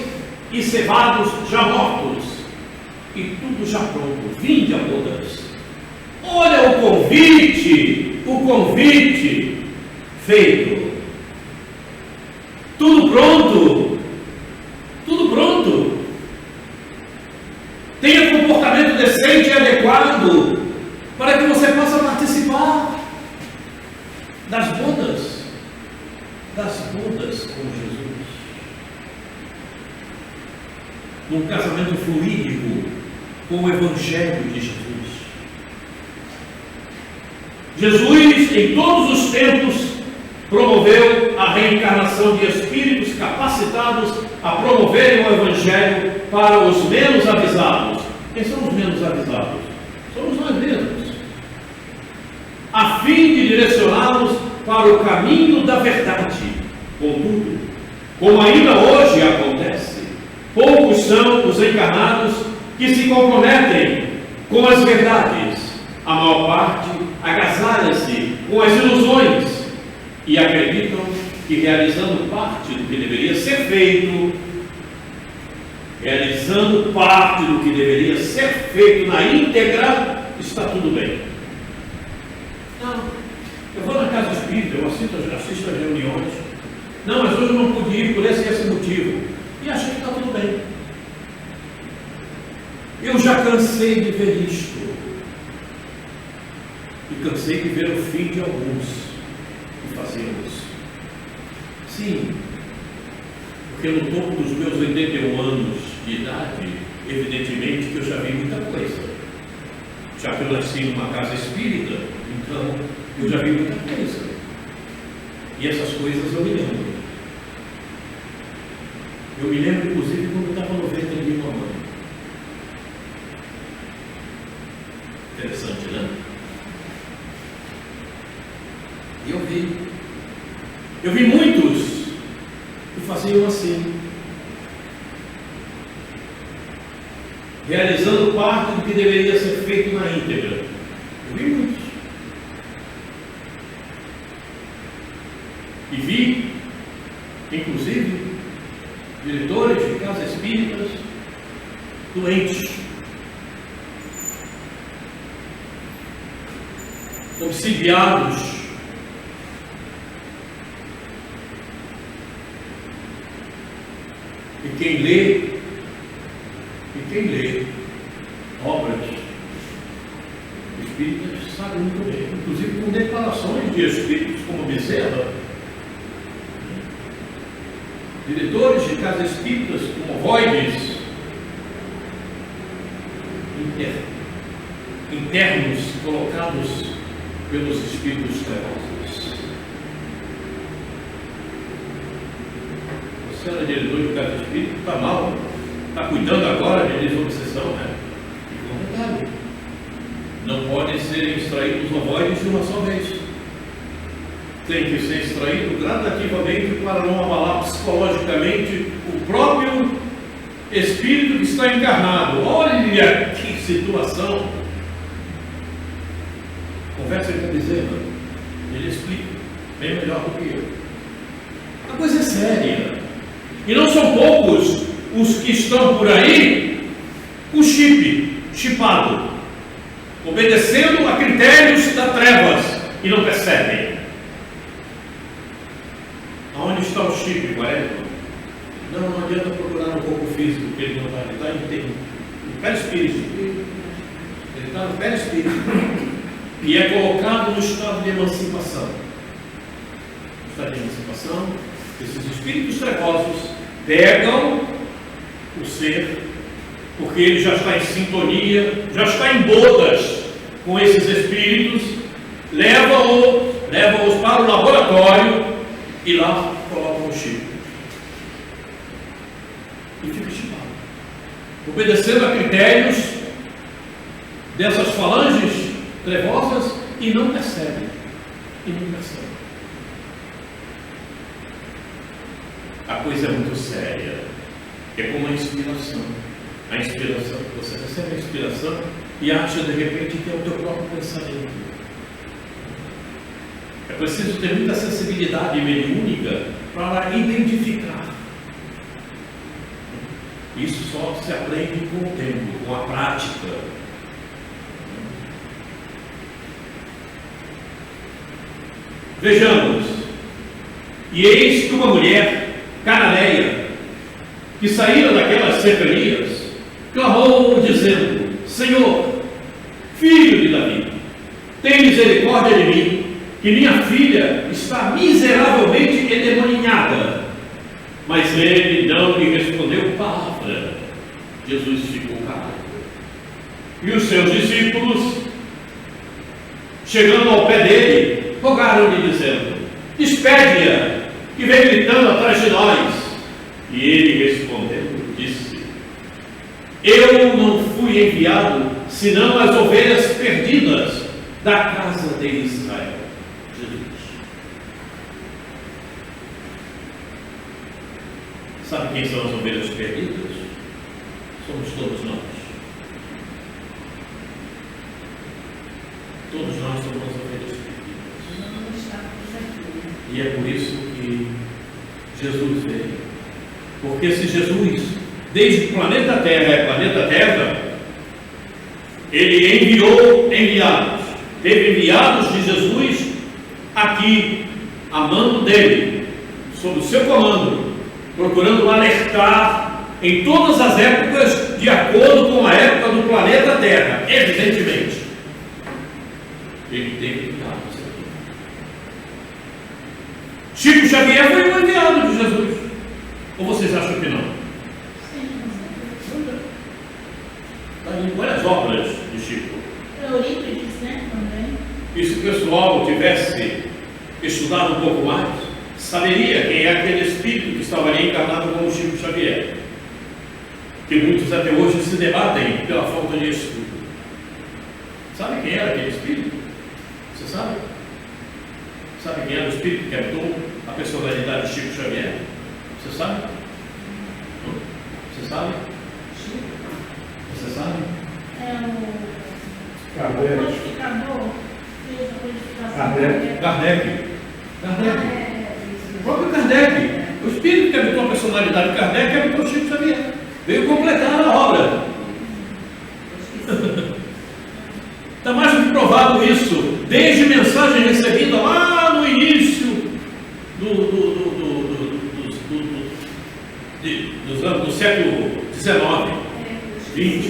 e cevados já mortos, e tudo já pronto, vinde a bodas. Olha o convite feito. Tudo pronto. das bodas com Jesus, num casamento fluídico com o Evangelho de Jesus. Jesus, em todos os tempos, promoveu a reencarnação de espíritos capacitados a promoverem o Evangelho para os menos avisados. Quem são os menos avisados? Somos nós mesmos, a fim de direcioná-los para o caminho da verdade. Contudo, como ainda hoje acontece, poucos são os encarnados que se comprometem com as verdades. A maior parte agasalha-se com as ilusões e acreditam que realizando parte do que deveria ser feito, na íntegra, está tudo bem. Não, eu vou na casa espírita, eu assisto às reuniões. Não, mas hoje eu não pude ir por esse motivo. E achei que está tudo bem. Eu já cansei de ver isto. E cansei de ver o fim de alguns que fazemos. Sim, porque no topo dos meus 81 anos de idade, evidentemente que eu já vi muita coisa. Já que eu nasci numa casa espírita, então eu já vi muita coisa. E essas coisas eu me lembro. Eu me lembro, inclusive, quando eu estava no ventre de minha mãe. Interessante, né? E eu vi muitos que faziam assim, realizando parte do que deveria ser feito na íntegra. Eu vi muitos. E vi, inclusive, diretores de casas espíritas doentes, obsidiados, e quem lê obras espíritas sabe muito bem, inclusive com declarações de espíritos como Bezerra, diretores de casas espíritas como Voides, internos colocados pelos espíritos trevosos. Você era diretor de casa espírita, está mal, está cuidando agora de desobsessão, né? E com detalhe, não podem ser extraídos ovoides de uma só vez. Tem que ser extraído gradativamente para não abalar psicologicamente o próprio espírito que está encarnado. Olha que situação! Conversa com o Bezerra, ele explica bem melhor do que eu. A coisa é séria. E não são poucos os que estão por aí com chipado, obedecendo a critérios das trevas e não percebem. Aonde está o chip, Guarani? Não adianta procurar no corpo físico, porque ele não está, ele está no perispírito. Ele está no perispírito. E é colocado no estado de emancipação. No estado de emancipação, esses espíritos trevosos pegam o ser, porque ele já está em sintonia, já está em bodas com esses espíritos, levam-os para o laboratório e lá colocam o chip. E fica chipado, obedecendo a critérios dessas falanges trevosas e não percebe. A coisa é muito séria. É como a inspiração. A inspiração, você recebe a inspiração e acha de repente que é o teu próprio pensamento. É preciso ter muita sensibilidade mediúnica para identificar. Isso só se aprende com o tempo, com a prática. Vejamos, e eis que uma mulher cananeia, que saíra daquelas cercanias, clamou dizendo: Senhor, filho de Davi, tem misericórdia de mim, que minha filha está miseravelmente endemoniada. Mas ele não lhe respondeu palavra. Jesus ficou calado. E os seus discípulos, chegando ao pé dele, rogaram-lhe, dizendo: despede-a, que vem gritando atrás de nós. E ele respondeu, disse: eu não fui enviado, senão as ovelhas perdidas da casa de Israel. Jesus. Sabe quem são as ovelhas perdidas? Somos todos nós. Todos nós somos as ovelhas perdidas. Não estamos aqui. E é por isso que Jesus veio. Porque se Jesus, desde o planeta Terra é planeta Terra, ele enviou enviados. Teve enviados de Jesus aqui, a mando dele, sob o seu comando, procurando alertar em todas as épocas, de acordo com a época do planeta Terra, evidentemente. Ele teve enviados aqui. Chico Xavier foi um enviado de Jesus. Ou vocês acham que não? Sim, Está em várias obras de Chico. Eurípides, né, também. E se o pessoal tivesse estudado um pouco mais, saberia quem é aquele espírito que estava ali encarnado como Chico Xavier, que muitos até hoje se debatem pela falta de estudo. Sabe quem era aquele espírito? Você sabe? Sabe quem era o espírito que habitou a personalidade de Chico Xavier? Você sabe? Você sabe? Você sabe? É o Kardec. codificador, fez a codificação. Kardec. Kardec. O próprio Kardec. O espírito que habitou a personalidade de Kardec habitou Chico Xavier. Veio completar a obra. Está mais do que provado isso, desde mensagem recebida lá no início do século XIX, XX,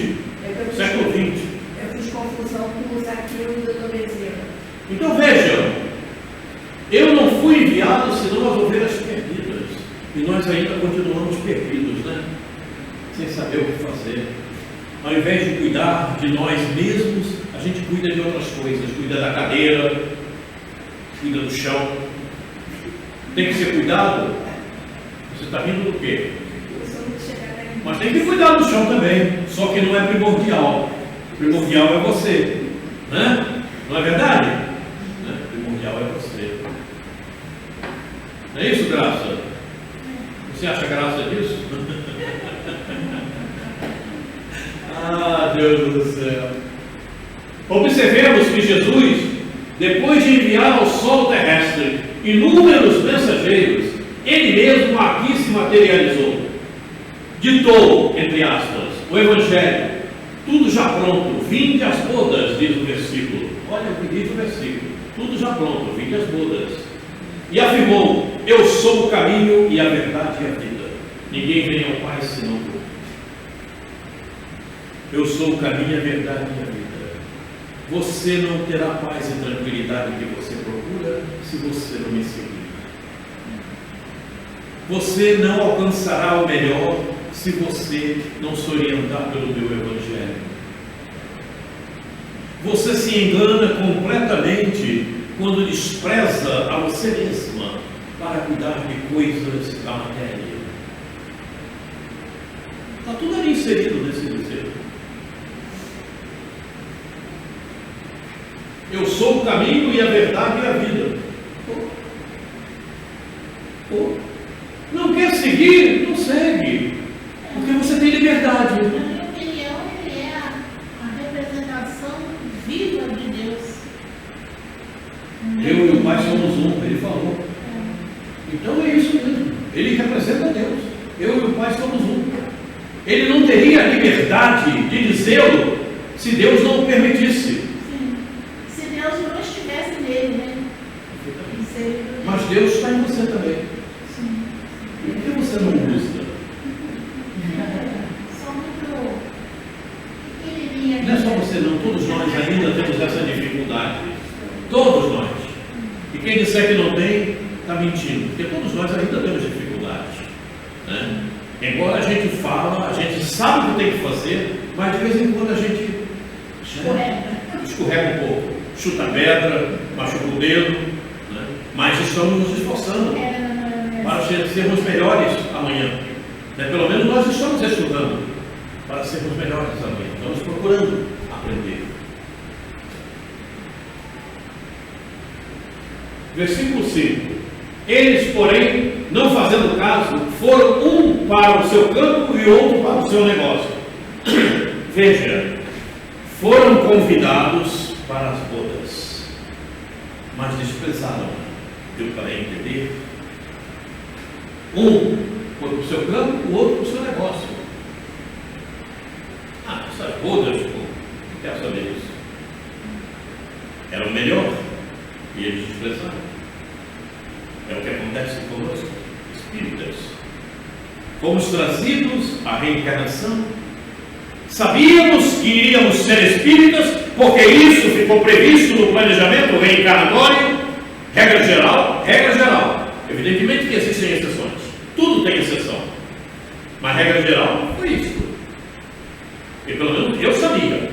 século XX. Eu fiz confusão com os arquivos do Dr. Bezerra. Então vejam, eu não fui enviado senão as ovelhas perdidas, e nós ainda continuamos perdidos, né? Sem saber o que fazer. Ao invés de cuidar de nós mesmos, a gente cuida de outras coisas, cuida da cadeira, cuida do chão. Tem que ser cuidado. Você está rindo do quê? Mas tem que cuidar do chão também, só que não é primordial. Primordial é você, né? Não é verdade? Né? Primordial é você. Não é isso, Graça? Você acha graça disso? Ah, Deus do céu. Observemos que Jesus, depois de enviar ao solo terrestre inúmeros mensageiros, ele mesmo aqui se materializou. Ditou, entre aspas, o Evangelho, tudo já pronto, vinde às bodas, diz o versículo. Olha o que diz o versículo, tudo já pronto, vinde às bodas. E afirmou: eu sou o caminho e a verdade e a vida. Ninguém vem ao Pai senão por mim. Eu sou o caminho, a verdade e a vida. Você não terá paz e tranquilidade que você procura se você não me seguir. Você não alcançará o melhor se você não se orientar pelo meu Evangelho. Você se engana completamente quando despreza a você mesma para cuidar de coisas da matéria. Está tudo ali inserido nesse dizer. Eu sou o caminho e a verdade e a vida. Não quer seguir? Não segue. Porque você tem liberdade. Na minha opinião, ele é a representação viva de Deus. Eu e o Pai somos um, ele falou. Então é isso mesmo. Ele representa Deus. Eu e o Pai somos um. Ele não teria a liberdade de dizê-lo se Deus não o permitisse. Sim. Se Deus não estivesse nele, né? Mas Deus está em você também. Sim. Por que você não usa? Só muito pequenininha. Não é só você não, todos nós ainda temos essa dificuldade. Todos nós. quem disser que não tem, está mentindo, porque todos nós ainda temos dificuldades, né? Embora a gente fala, a gente sabe o que tem que fazer, mas de vez em quando a gente escorrega um pouco, chuta a pedra, machuca o dedo, né? Mas estamos nos esforçando para sermos melhores amanhã, né? Pelo menos nós estamos estudando para sermos melhores amanhã, estamos procurando aprender. Versículo 5: eles, porém, não fazendo caso, foram um para o seu campo e outro para o seu negócio. Veja, foram convidados para as bodas, mas desprezaram. Deu para entender? Um foi para o seu campo, o outro para o seu negócio. Essas bodas, não quero saber disso. Era o melhor e eles desprezaram. É o que acontece conosco, espíritas. Fomos trazidos à reencarnação. Sabíamos que iríamos ser espíritas, porque isso ficou previsto no planejamento reencarnatório. Regra geral, regra geral. Evidentemente que existem exceções. Tudo tem exceção. Mas regra geral foi isso. E pelo menos eu sabia.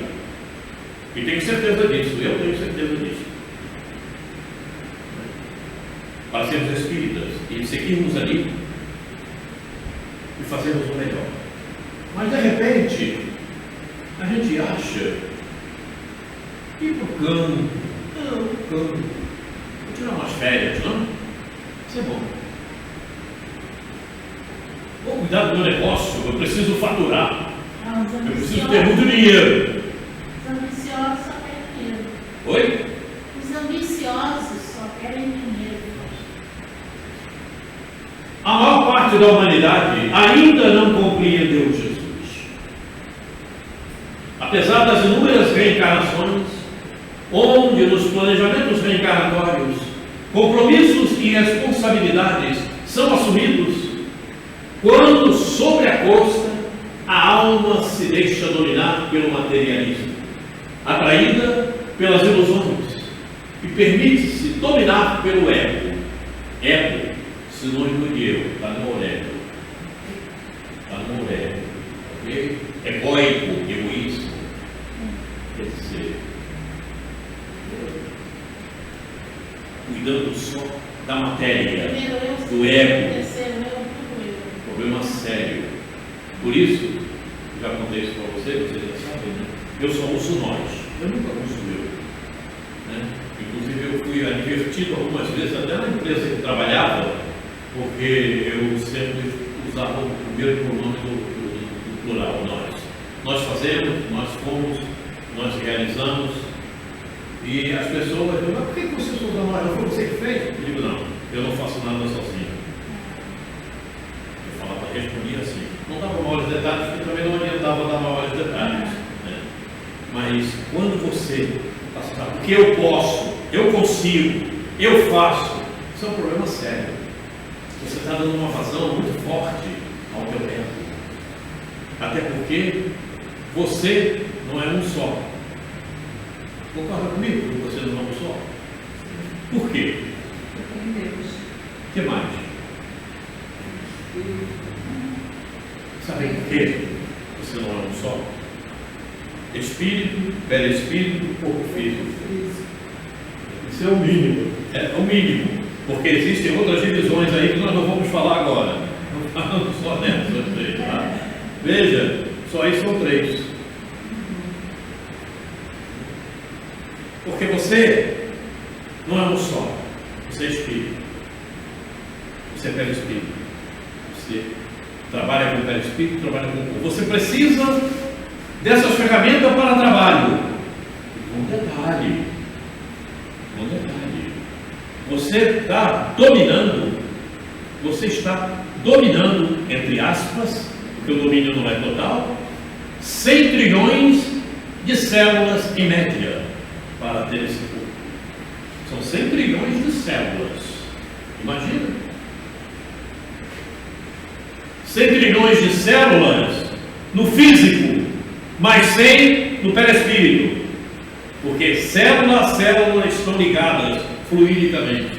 E tenho certeza disso. Eu tenho certeza disso. Para sermos espíritas e seguirmos ali e fazermos o melhor. Mas de repente a gente acha ir para o campo, vou tirar umas férias, não? Isso é bom. Vou cuidar do meu negócio, eu preciso faturar, eu preciso ter muito dinheiro. Os ambiciosos só querem dinheiro. Oi? Os ambiciosos só querem dinheiro. A maior parte da humanidade ainda não compreendeu Jesus. Apesar das inúmeras reencarnações, onde nos planejamentos reencarnatórios, compromissos e responsabilidades são assumidos, quando sobre a costa a alma se deixa dominar pelo materialismo, atraída pelas ilusões, e permite-se dominar pelo ego. Ego, sinônimo de eu, está no orego. Está no orego, ok? Egóico, egoísmo. Quer dizer, cuidando só da matéria, do ego. Problema sério. Por isso, já contei isso para vocês já sabem, né? Eu só uso nós, eu nunca uso eu. Né? Inclusive, eu fui advertido algumas vezes, até na empresa que trabalhava, porque eu sempre usava o primeiro pronome do plural, nós. Nós fazemos, nós fomos, nós realizamos, e as pessoas dizem, mas por que você usa nós? Não foi você que fez? Eu digo, não, eu não faço nada sozinho. Eu falava, respondia assim. Não dava maiores detalhes, porque também não orientava a dar maiores detalhes. Né? Mas quando você passa, porque eu posso, eu consigo, eu faço, isso é um problema sério. Você está dando uma vazão muito forte ao teu ego. Até porque você não é um só. Concorda comigo que você não é um só? Por quê? O que mais? Sabe por quê? Você não é um só? Espírito, perispírito, corpo físico. Isso é o mínimo. É o mínimo. Porque existem outras divisões aí que nós não vamos falar agora. Não falamos só nessas três, tá? Veja, só aí são três. Porque você não é um só. Você é espírito. Você é perispírito. Você trabalha com perispírito, trabalha com o corpo. Você precisa dessas ferramentas para trabalho. Um detalhe. Você está dominando, entre aspas, porque o domínio não é total, 100 trilhões de células em média para ter esse corpo. São 100 trilhões de células. Imagina. 100 trilhões de células no físico, mais 100 no perispírito. Porque célula a célula estão ligadas fluidicamente.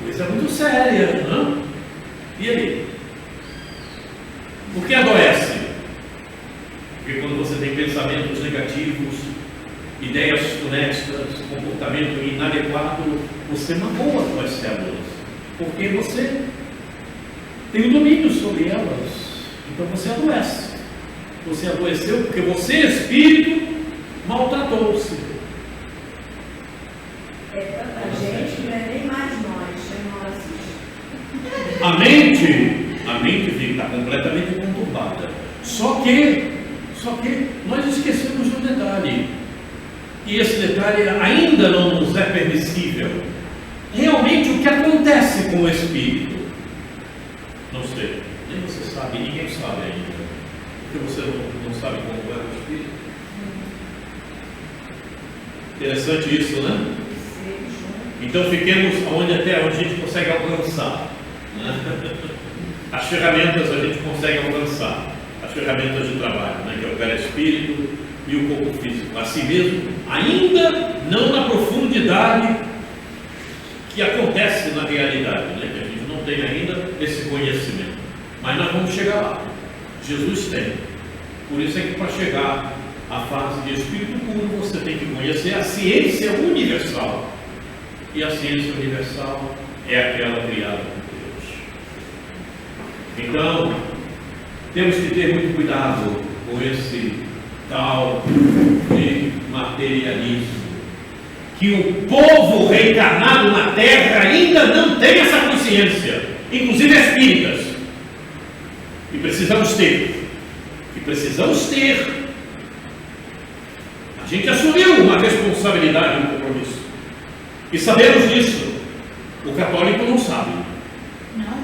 Coisa muito séria, não? E aí? Por que adoece? Porque quando você tem pensamentos negativos, ideias funestas, comportamento inadequado, você magoa as suas células, porque você tem o domínio sobre elas. Então você adoece. Você adoeceu porque você, espírito, maltratou-se. É tanta gente que não é nem mais nós, é nós. A mente fica completamente conturbada. Só que nós esquecemos de um detalhe. E esse detalhe ainda não nos é permissível. Realmente o que acontece com o espírito? Não sei, nem você sabe, ninguém sabe ainda. Porque você não sabe como é o espírito. Interessante isso, né? Então fiquemos onde até onde a gente consegue alcançar, né? As ferramentas a gente consegue alcançar, as ferramentas de trabalho, né? Que é o perispírito e o corpo físico. Assim mesmo, ainda não na profundidade que acontece na realidade, né? Que a gente não tem ainda esse conhecimento, mas nós vamos chegar lá. Jesus tem. Por isso é que para chegar à fase de espírito puro, você tem que conhecer a ciência universal. E a ciência universal é aquela criada por Deus. Então, temos que ter muito cuidado com esse tal de materialismo, que o povo reencarnado na Terra ainda não tem essa consciência, inclusive espíritas. E precisamos ter. A gente assumiu uma responsabilidade, um compromisso. E sabemos disso. O católico não sabe.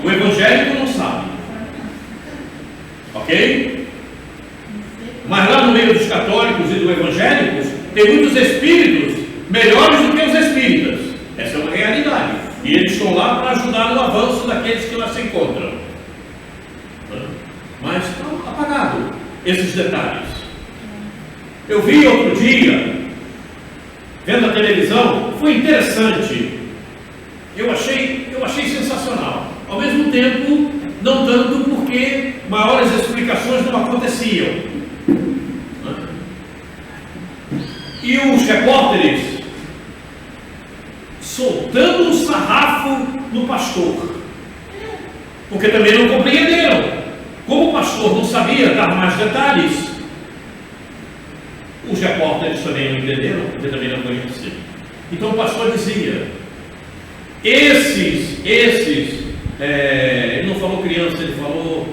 O evangélico não sabe. Ok? Mas lá no meio dos católicos e dos evangélicos, tem muitos espíritos melhores do que os espíritas. Essa é uma realidade. E eles estão lá para ajudar no avanço daqueles que lá se encontram. Mas estão apagados esses detalhes. Eu vi outro dia, vendo a televisão, foi interessante. Eu achei sensacional. Ao mesmo tempo, não tanto, porque maiores explicações não aconteciam. E os repórteres soltando um sarrafo no pastor, porque também não compreenderam. Como o pastor não sabia dar mais detalhes, os repórteres também não entenderam, porque também não conheciam. Então o pastor dizia, ele não falou criança, ele falou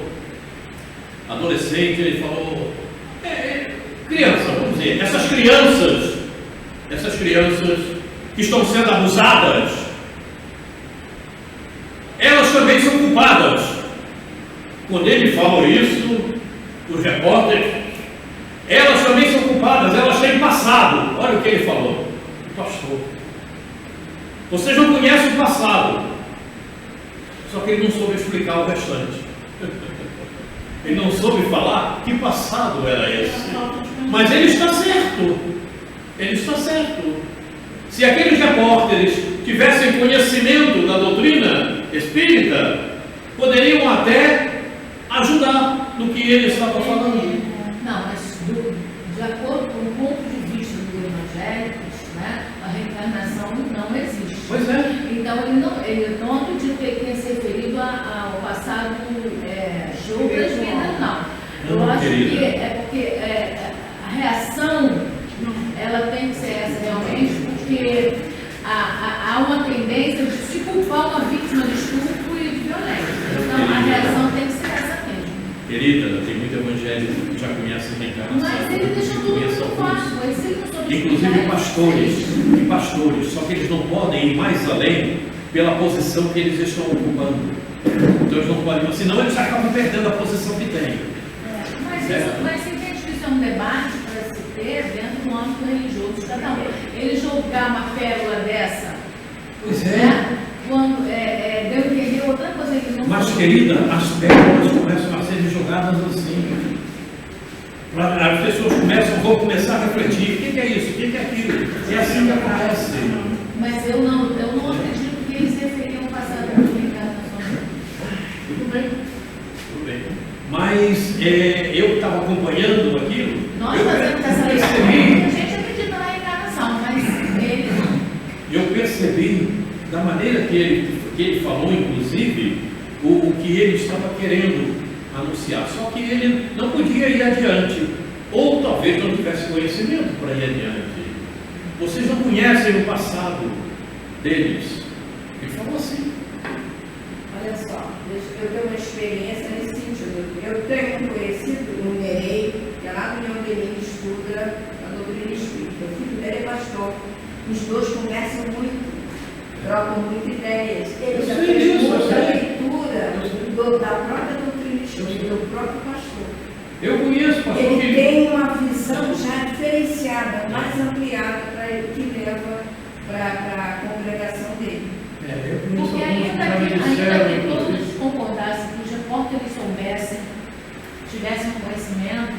adolescente, ele falou criança, vamos dizer, essas crianças que estão sendo abusadas, elas também são culpadas. Quando ele falou isso, os repórteres, elas também são culpadas, elas têm passado. Olha o que ele falou, o pastor. Vocês não conhecem o passado. Só que ele não soube explicar o restante. Ele não soube falar que passado era esse. Mas ele está certo. Ele está certo. Se aqueles repórteres tivessem conhecimento da doutrina espírita, poderiam até ajudar no que ele estava falando. Não, mas de acordo com o ponto de vista dos evangélicos, né, a reencarnação não existe. Pois é. Então ele não acredita que ele tenha se referido ao passado de outras vidas, não. Eu acho que é porque a reação ela tem que ser essa realmente, porque há uma tendência de se culpar uma vítima de estupro e de violência. Então a reação tem que ser essa mesmo. Querida, tem muito evangélico que já conhece a reencarnação. Mas ele deixou tudo muito fácil. Inclusive pastores, só que eles não podem ir mais além pela posição que eles estão ocupando. Então eles não podem, senão eles acabam perdendo a posição que têm. Mas você entende que isso é um debate para se ter dentro do âmbito religioso de cada um. Ele julgar uma pérola dessa, Pois é. né? Quando deu a entender outra coisa que não. Mas, querida, as pérolas começam a ser jogadas assim. As pessoas vão começar a refletir: o que é isso? O que é aquilo? É assim que acontece. Mas eu não acredito que eles referiam ao passado Mas eu estava acompanhando aquilo. Nós eu fazemos essa leitura, percebi, a gente acredita na reencarnação, mas ele não. eu percebi da maneira que ele falou, inclusive, o que ele estava querendo anunciar. Só que ele não podia ir adiante, ou talvez não tivesse conhecimento para ir adiante. Vocês não conhecem o passado deles. Ele falou assim. Olha só, eu tenho uma experiência nesse sentido. Eu tenho um conhecido, um Nerei, que é lá do União de Mim, estuda a doutrina espírita. O filho dele é pastor. Os dois conversam muito, trocam muitas ideias. Ele já fez muita leitura da própria doutrina espírita, do próprio pastor. Eu conheço, pastor. Ele tem uma visão já diferenciada, mais ampliada, que leva para a congregação dele. Porque ainda que todos concordassem, que de acordo que eles soubessem, tivessem um conhecimento,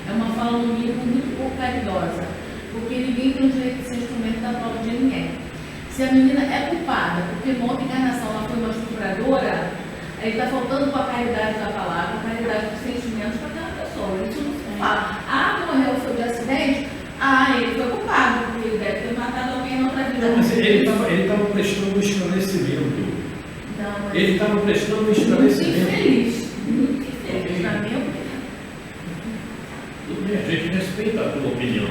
é uma fala no mínimo muito pouco caridosa, porque ninguém tem o direito de ser instrumento da prova de ninguém. Se a menina é culpada, porque numa outra encarnação ela foi uma estupradora, aí está faltando com a caridade da palavra, a caridade dos sentimentos para aquela pessoa. Isso não se fala. Morreu, foi de acidente, ele foi culpado, porque ele deve ter matado alguém na outra vida. Não, mas ele estava prestando um esclarecimento. Não, mas Ele estava prestando um esclarecimento. muito infeliz, na minha opinião. Tudo bem, a gente respeita a tua opinião.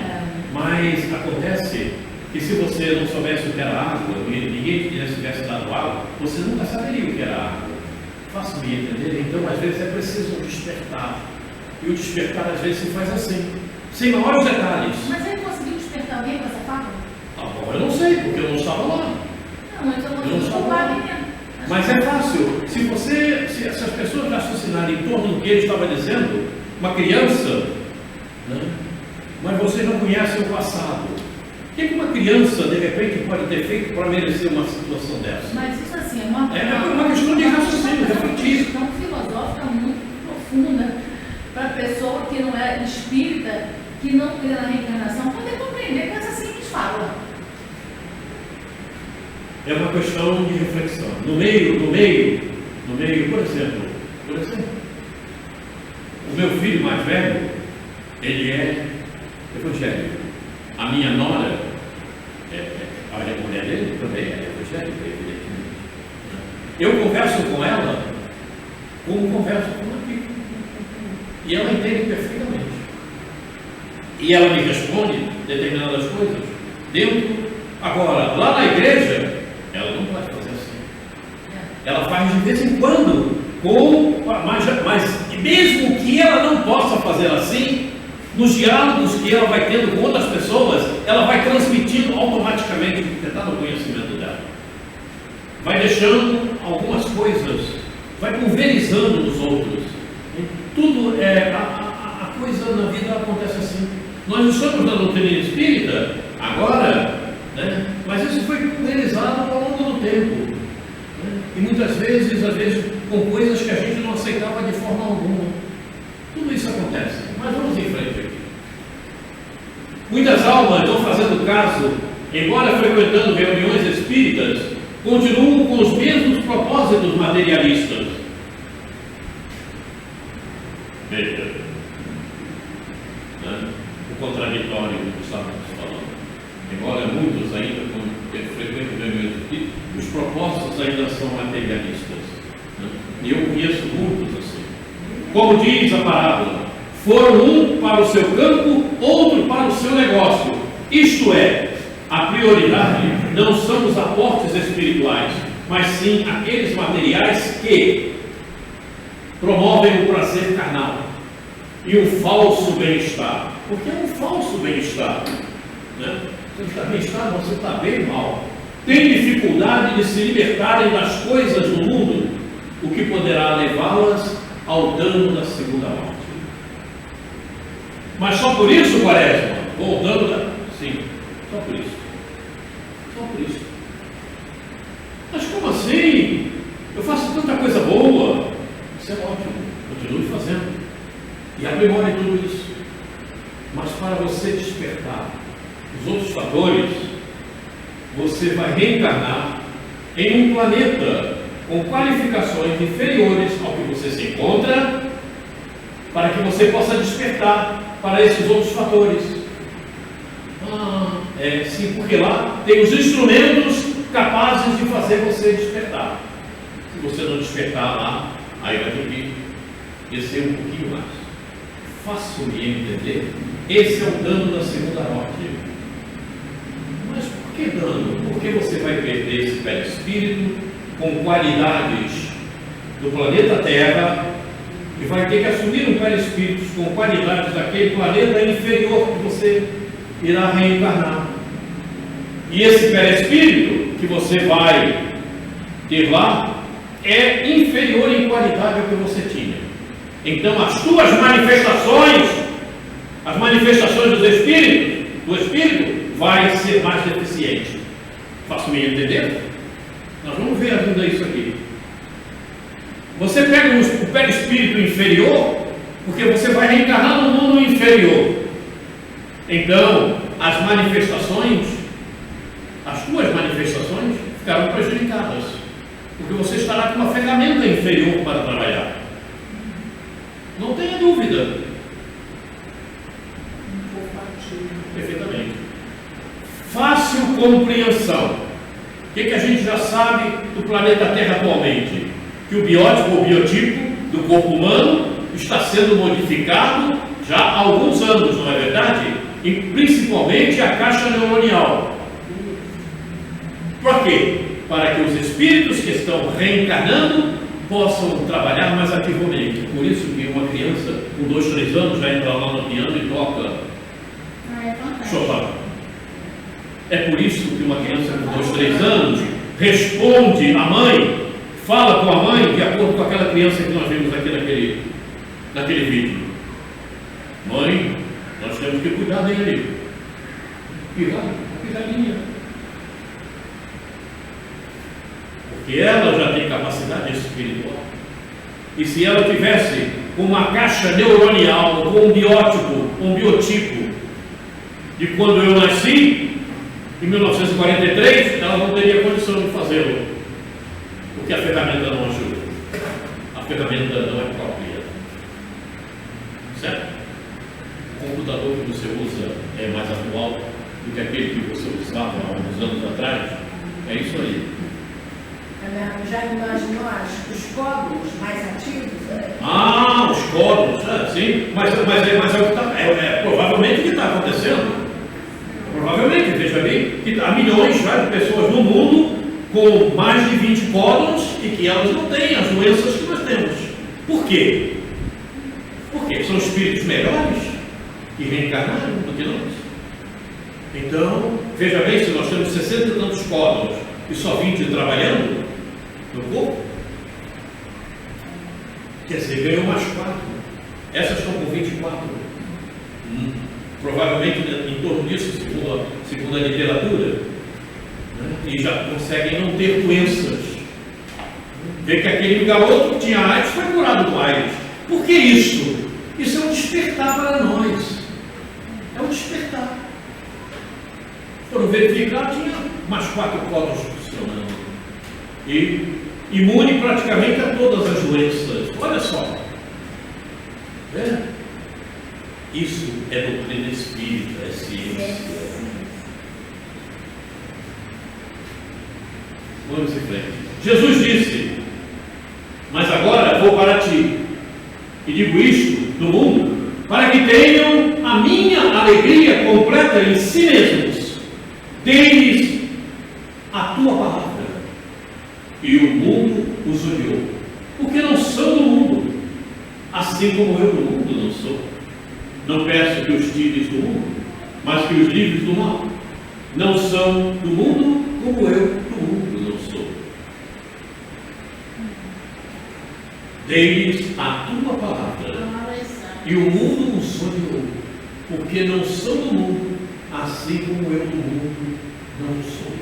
Mas acontece que se você não soubesse o que era água, e ninguém tivesse dado água, você nunca saberia o que era água. Faça-me entender? Então, às vezes, é preciso um despertar. E o despertar, às vezes, se faz assim, sem maiores detalhes. Mas ele conseguiu despertar alguém com essa fábula? Bom, eu não sei, porque eu não estava lá. Não, mas eu consegui culpar a menina. Mas é fácil. Se as pessoas raciocinarem em torno do que ele estava dizendo, uma criança, né? Mas vocês não conhecem o passado. O que uma criança, de repente, pode ter feito para merecer uma situação dessa? Mas isso assim, é uma questão de raciocínio, refletir. Uma questão filosófica muito profunda para a pessoa que não é espírita, que não crê na reencarnação, poder compreender com essa simples fala. É uma questão de reflexão. No meio, por exemplo, o meu filho mais velho, ele é evangélico. A minha nora, a mulher dele também é evangélica, evidentemente. Eu converso com ela como converso com uma amiga. E ela entende perfeitamente. E ela me responde determinadas coisas dentro. Agora, lá na igreja, ela não pode fazer assim. Ela faz de vez em quando, mas mesmo que ela não possa fazer assim, nos diálogos que ela vai tendo com outras pessoas, ela vai transmitindo automaticamente o que está no conhecimento dela. Vai deixando algumas coisas, vai pulverizando nos outros. Tudo a coisa na vida acontece assim. Nós estamos na doutrina espírita agora, né? Mas isso foi pulverizado ao longo do tempo, né? E muitas vezes, às vezes, com coisas que a gente não aceitava de forma alguma. Tudo isso acontece, mas vamos em frente aqui. Muitas almas estão fazendo caso, embora frequentando reuniões espíritas, continuam com os mesmos propósitos materialistas. Veja, né? O contraditório do que estávamos falando. Embora muitos ainda frequentam reuniões espíritas, os propósitos ainda são materialistas. Né? E eu conheço muitos assim. Como diz a parábola, foram um para o seu campo, outro para o seu negócio. Isto é, a prioridade não são os aportes espirituais, mas sim aqueles materiais que promovem o prazer carnal e um falso bem-estar. Porque é um falso bem-estar, né? Você está bem-estar, você está bem mal. Tem dificuldade de se libertarem das coisas do mundo, o que poderá levá-las ao dano da segunda morte. Mas só por isso, Quaresma, voltando da... Sim, só por isso. Só por isso. Mas como assim? Eu faço tanta coisa boa. Isso é ótimo, continue fazendo. E aprimore tudo isso. Mas para você despertar os outros fatores, você vai reencarnar em um planeta com qualificações inferiores ao que você se encontra para que você possa despertar para esses outros fatores. Sim, porque lá tem os instrumentos capazes de fazer você despertar. Se você não despertar lá, aí vai ter que descer um pouquinho mais. Faço-me entender? Esse é o dano da segunda ordem. Mas por que dano? Porque você vai perder esse perispírito com qualidades do planeta Terra e vai ter que assumir um perispírito com qualidades daquele planeta inferior que você irá reencarnar. E esse perispírito que você vai ter lá é inferior em qualidade ao que você tinha. Então as tuas manifestações, as manifestações do Espírito, vai ser mais deficiente. Faço-me entender? Nós vamos ver ainda isso aqui. Você pega o perispírito inferior, porque você vai reencarnar no mundo inferior. Então, as tuas manifestações ficarão prejudicadas, porque você estará com uma ferramenta inferior para trabalhar. Não tenha dúvida. Perfeitamente. Fácil compreensão. O que a gente já sabe do planeta Terra atualmente? Que o biótipo ou biotipo do corpo humano está sendo modificado já há alguns anos, não é verdade? E principalmente a caixa neuronial. Por quê? Para que os espíritos que estão reencarnando possam trabalhar mais ativamente. Por isso que uma criança com 2, 3 anos já entra lá no piano e toca Chopin. É por isso que uma criança com 2, 3 anos responde à mãe, fala com a mãe de acordo com aquela criança que nós vimos aqui naquele vídeo. Mãe, nós temos que cuidar dele. Cuidadinha. Porque ela já tem capacidade espiritual. E se ela tivesse uma caixa neuronial, com um biotipo de quando eu nasci, em 1943, ela não teria condição de fazê-lo. Porque a ferramenta não ajuda. A ferramenta não é própria. Certo? O computador que você usa é mais atual do que aquele que você usava há uns anos atrás. É isso aí. Já imaginou os códigos mais ativos? Os códigos, sim. Mas é o que está. Provavelmente o que está acontecendo. Provavelmente, veja bem, que há milhões já de pessoas no mundo com mais de 20 códigos e que elas não têm as doenças que nós temos. Por quê? Porque são espíritos melhores que reencarnaram do que nós. Então, veja bem, se nós temos 60 e tantos códigos e só 20 trabalhando no corpo, quer dizer, ganhou mais 4. Essas estão com 24. Provavelmente em torno disso, segundo a literatura, né? E já conseguem não ter doenças. Vê que aquele garoto que tinha AIDS foi curado do AIDS. Por que isso? Isso é um despertar para nós. É um despertar. Foram verificar, tinha mais 4 códigos funcionando. E imune praticamente a todas as doenças. Olha só. Isso é doutrina espírita, é ciência. Vamos em frente. Jesus disse: mas agora vou para ti, e digo isto do mundo, para que tenham a minha alegria completa em si mesmos. Dei-lhes a tua palavra, e o mundo os odiou, porque não são do mundo, assim como eu do mundo não sou. Não peço que os tires do mundo, mas que os livres do mal. Não são do mundo, como eu do mundo não sou. Dei-lhes a tua palavra, e o mundo os odiou, porque não são do mundo, assim como eu do mundo não sou.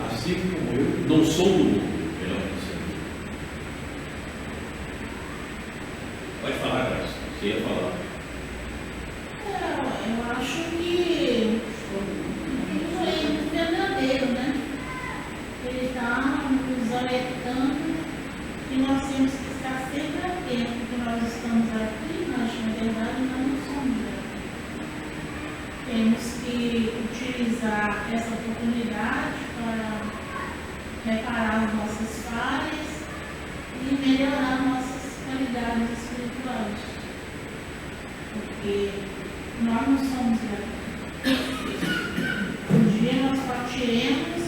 Assim como eu não sou do mundo, melhor dizendo. Pode falar, Graça. Você ia falar. Eu acho que isso é verdadeiro, né? Ele está nos alertando que nós temos que estar sempre atentos, que nós estamos aqui, que utilizar essa oportunidade para reparar as nossas falhas e melhorar nossas qualidades espirituais. Porque nós não somos gratuitos. Um dia nós partiremos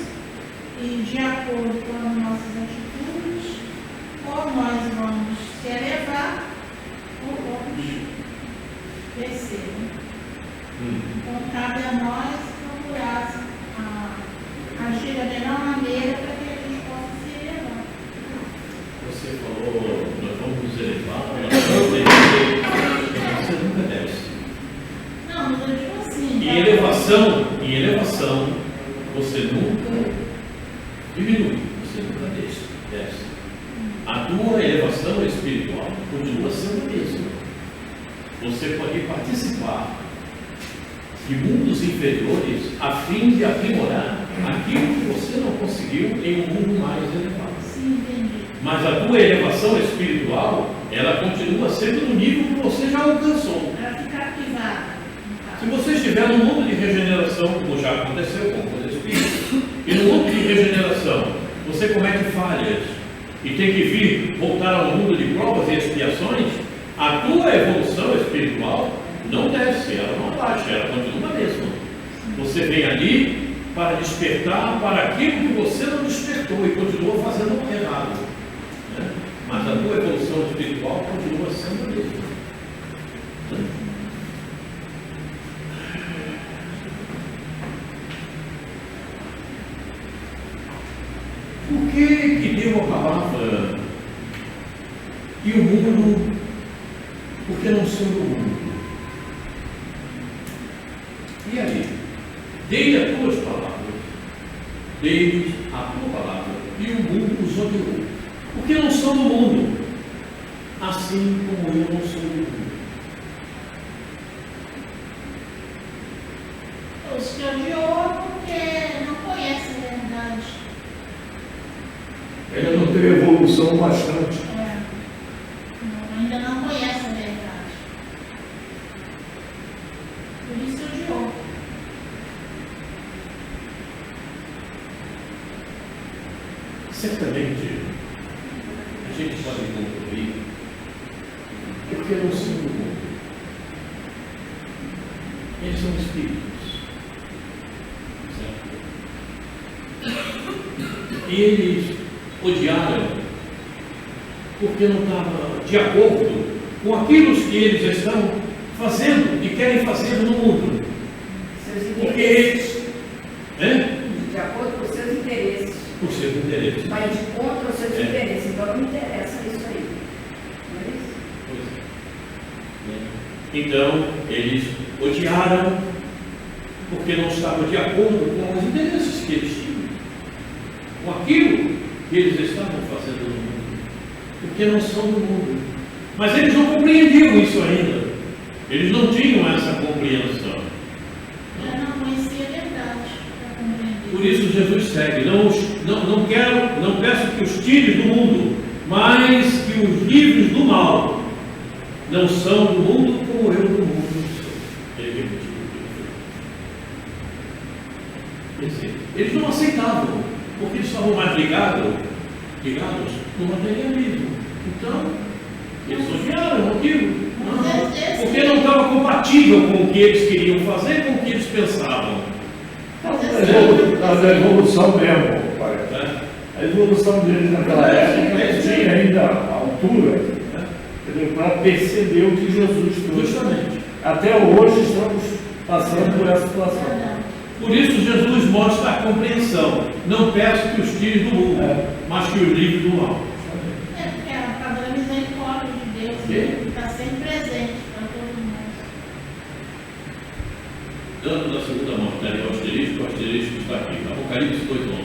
e, de acordo com as nossas atitudes, ou nós vamos se elevar ou vamos descer. Então, cabe a nós procurar agir da melhor maneira para que a gente possa se elevar. Você falou, nós vamos nos elevar, nós vamos descer, você nunca desce. Não, mas eu digo assim. Em elevação, você nunca diminui, você nunca desce. A tua elevação espiritual continua sendo a mesma. Você pode participar de mundos inferiores a fim de aprimorar aquilo que você não conseguiu em um mundo mais elevado. Sim, entendi. Mas a tua elevação espiritual, ela continua sendo no nível que você já alcançou. Para ficar ativada. Se você estiver no mundo de regeneração, como já aconteceu com os espíritos, e no mundo de regeneração você comete falhas e tem que vir voltar ao mundo de provas e expiações, a tua evolução espiritual não desce, ela não abaixa, ela continua a mesma. Você vem ali para despertar para aquilo que você não despertou e continua fazendo errado, né? Mas a tua evolução espiritual continua sendo a mesma, né? Por que Deus acabava e o mundo? Porque não são do mundo. E aí? Dei as tuas palavras, dei a tua palavra, e o mundo os odiou. Porque não são do mundo, assim como eu não sou do mundo. Os que odiou porque não conhecem a verdade. Ainda não teve evolução bastante. Ainda não conhece a verdade. Por isso odiou. Certamente, a gente pode concluir porque não são do mundo. Eles são espíritos, certo? E eles odiaram porque não estava de acordo com aquilo que eles estão fazendo e querem fazer no mundo. Seus Porque eles, interesses. De acordo com seus interesses. por seus interesses. Vai de contra os seus É. interesses. Então não interessa isso aí. Não é isso? Pois é. Então, eles odiaram porque não estavam de acordo com os interesses que eles tinham, com aquilo que eles estavam fazendo no mundo, porque não são do mundo. Mas eles não compreendiam isso ainda. Eles não tinham essa compreensão. Eu não conhecia a verdade para compreender. Por isso Jesus segue. Não peço que os tires do mundo, mas que os livres do mal. Não são do mundo como eu do mundo sou. Ele repetiu. Quer dizer, eles não aceitavam, porque eles estavam mais ligados no materialismo. Então, eles odiaram aquilo. Não, porque não estava compatível com o que eles queriam fazer, com o que eles pensavam. A evolução mesmo, pai. Né? A evolução deles naquela época eles tinham ainda a altura, para perceber o que Jesus trouxe. Justamente. Até hoje estamos passando por essa situação. Por isso Jesus mostra a compreensão. Não peço que os tires do mundo, mas que os livres do mal. É porque a padrão misericórdia de Deus está sempre presente para todo mundo. Dando da segunda mão, o asterisco está aqui, Apocalipse 2:11.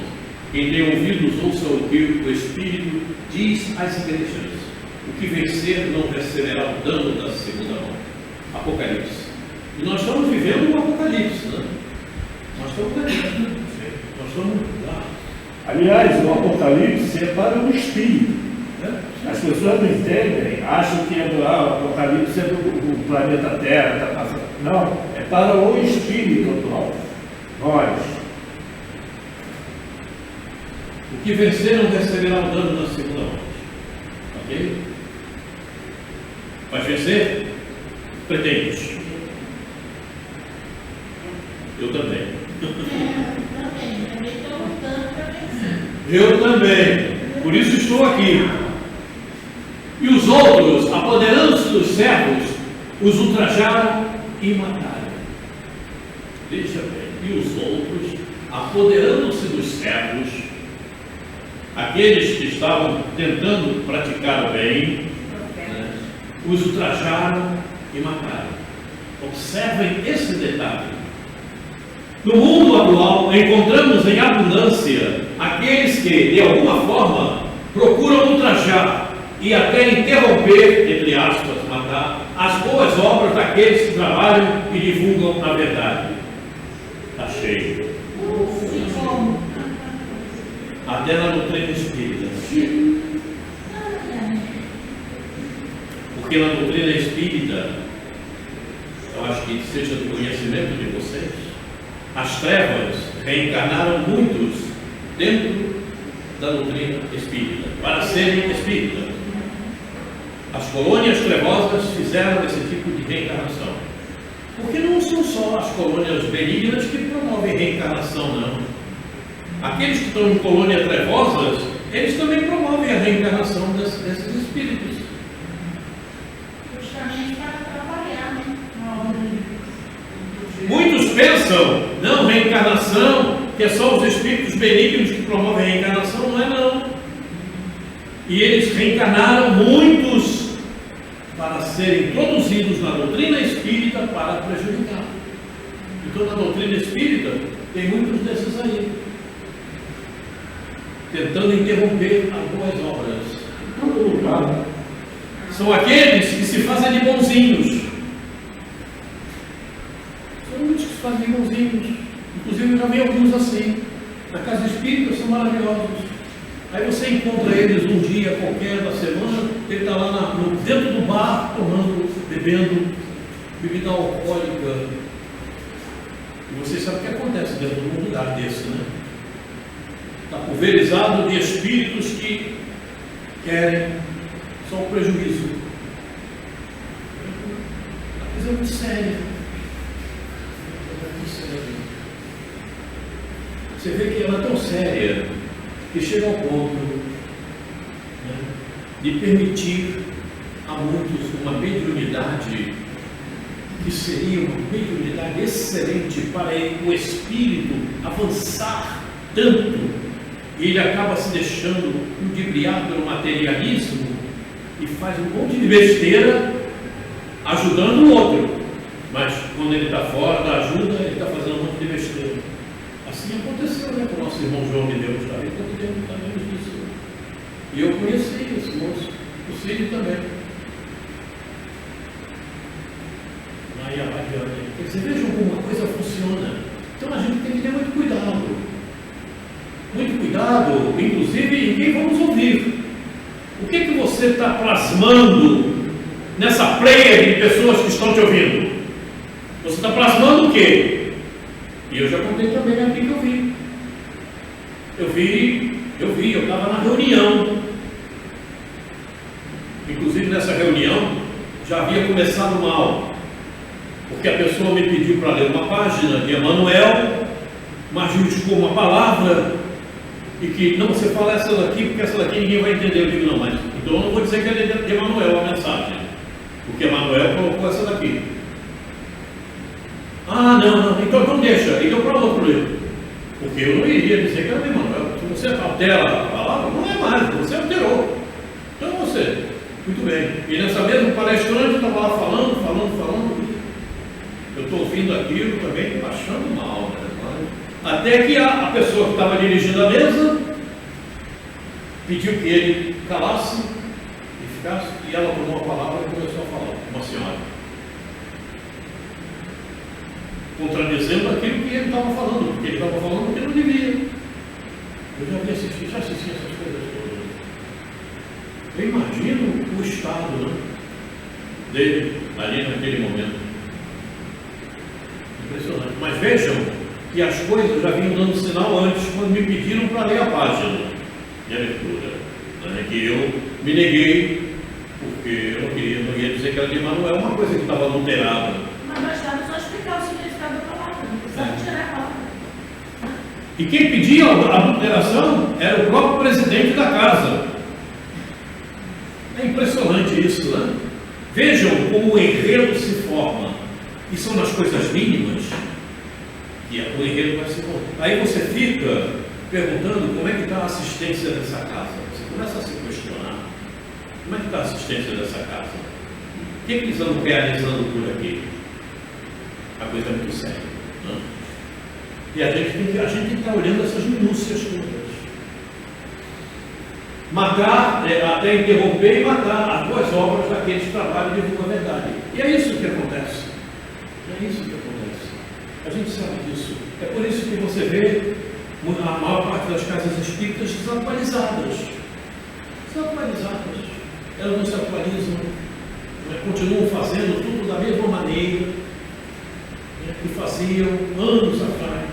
Quem tem ouvidos, ouça o que o Espírito diz às igrejas. O que vencer não receberá o dano da segunda mão. Apocalipse. E nós estamos vivendo um Apocalipse, né? Nós estamos vivendo. Nós estamos lá. Aliás, o Apocalipse é para o Espírito. Né? As pessoas não entendem, acham que o Apocalipse é do planeta Terra. Tá passando. Não, é para o Espírito atual. Nós. O que vencer não receberá o dano na segunda morte. Ok? Vai vencer? Pretende. Eu também. Também estou lutando para vencer. Eu também. Por isso estou aqui. E os outros, apoderando-se dos servos, os ultrajaram e mataram. Veja bem. E os outros, apoderando-se dos servos, aqueles que estavam tentando praticar o bem, né, os ultrajaram e mataram. Observem esse detalhe. No mundo atual, encontramos em abundância aqueles que, de alguma forma, procuram ultrajar e até interromper, entre aspas, matar, as boas obras daqueles que trabalham e divulgam a verdade. Está cheio. Até na doutrina espírita. Porque na doutrina espírita, eu acho que seja do conhecimento de vocês, as trevas reencarnaram muitos dentro da doutrina espírita, para serem espíritas. As colônias trevosas fizeram esse tipo de reencarnação. Porque não são só as colônias benignas que promovem reencarnação, não. Aqueles que estão em colônias trevosas, eles também promovem a reencarnação desses espíritos. Justamente para trabalhar, né? Muitos pensam, não, reencarnação, que é só os espíritos benignos que promovem a reencarnação, não é não. E eles reencarnaram muitos para serem introduzidos na doutrina espírita para prejudicar. Então na doutrina espírita tem muitos desses aí, tentando interromper as boas obras. Em todo lugar. São aqueles que se fazem de bonzinhos. São muitos que se fazem de bonzinhos. Inclusive eu já vi alguns assim. Na casa espírita são maravilhosos. Aí você encontra eles um dia qualquer da semana, ele está lá dentro do bar, tomando, bebendo bebida alcoólica. E você sabe o que acontece dentro de um lugar desse, né? Está pulverizado de espíritos que querem só o prejuízo. A coisa é muito séria. Você vê que ela é tão séria que chega ao ponto, né, de permitir a muitos uma mediunidade que seria uma mediunidade excelente para o espírito avançar tanto, e ele acaba se deixando ludibriar pelo materialismo e faz um monte de besteira ajudando o outro, mas quando ele está fora da ajuda, ele está fazendo um monte de besteira. Assim aconteceu, né, com o nosso irmão João de Deus, tá? Ele sabemos disso. E eu conheci esse moço, o Círio também. Aí adiante. Quer dizer, vejam como a coisa funciona. Então a gente tem que ter muito cuidado. Muito cuidado, inclusive, em quem vamos ouvir. O que que você está plasmando nessa pleia de pessoas que estão te ouvindo? Você está plasmando o quê? E eu já contei também aqui que eu estava na reunião. Inclusive nessa reunião já havia começado mal, porque a pessoa me pediu para ler uma página de Emmanuel, mas justificou uma palavra e que não, você fala essa daqui, porque essa daqui ninguém vai entender. Eu digo, não, mas então eu não vou dizer que é de Emmanuel a mensagem, porque Emmanuel colocou essa daqui. Ah, não, então deixa, e deu para outro livro. Porque eu não iria dizer que era de Emmanuel. Se você altera a palavra, não é mais, você alterou. Então você, muito bem. E nessa mesma palestrante estava lá falando. Eu estou ouvindo aquilo também, achando mal, né? Até que a pessoa que estava dirigindo a mesa pediu que ele calasse e ficasse, e ela tomou a palavra e começou a falar, uma senhora, contradizendo aquilo que ele estava falando, porque ele estava falando que não devia. Eu já assisti essas coisas todas. Eu imagino o estado, né, dele ali naquele momento. Mas vejam que as coisas já vinham dando sinal antes, quando me pediram para ler a página de leitura, né? Que eu me neguei, porque eu não ia dizer que era de Emanuel, uma coisa que estava adulterada. Mas bastava só explicar o significado da palavra, não precisava tirar a palavra. E quem pedia a adulteração era o próprio presidente da casa. É impressionante isso, né? Vejam como o enredo se forma. E são nas coisas mínimas que o enredo vai se formar. Aí você fica perguntando como é que está a assistência dessa casa. Você começa a se questionar. Como é que está a assistência dessa casa? O que eles estão realizando por aqui? A coisa é muito séria, né? E a gente tem que estar olhando essas minúcias todas. Matar, até interromper e matar as boas obras daqueles que trabalham de divulgam a verdade. E é isso que acontece. É isso que acontece. A gente sabe disso. É por isso que você vê a maior parte das casas espíritas desatualizadas. Desatualizadas. Elas não se atualizam, continuam fazendo tudo da mesma maneira que faziam anos atrás.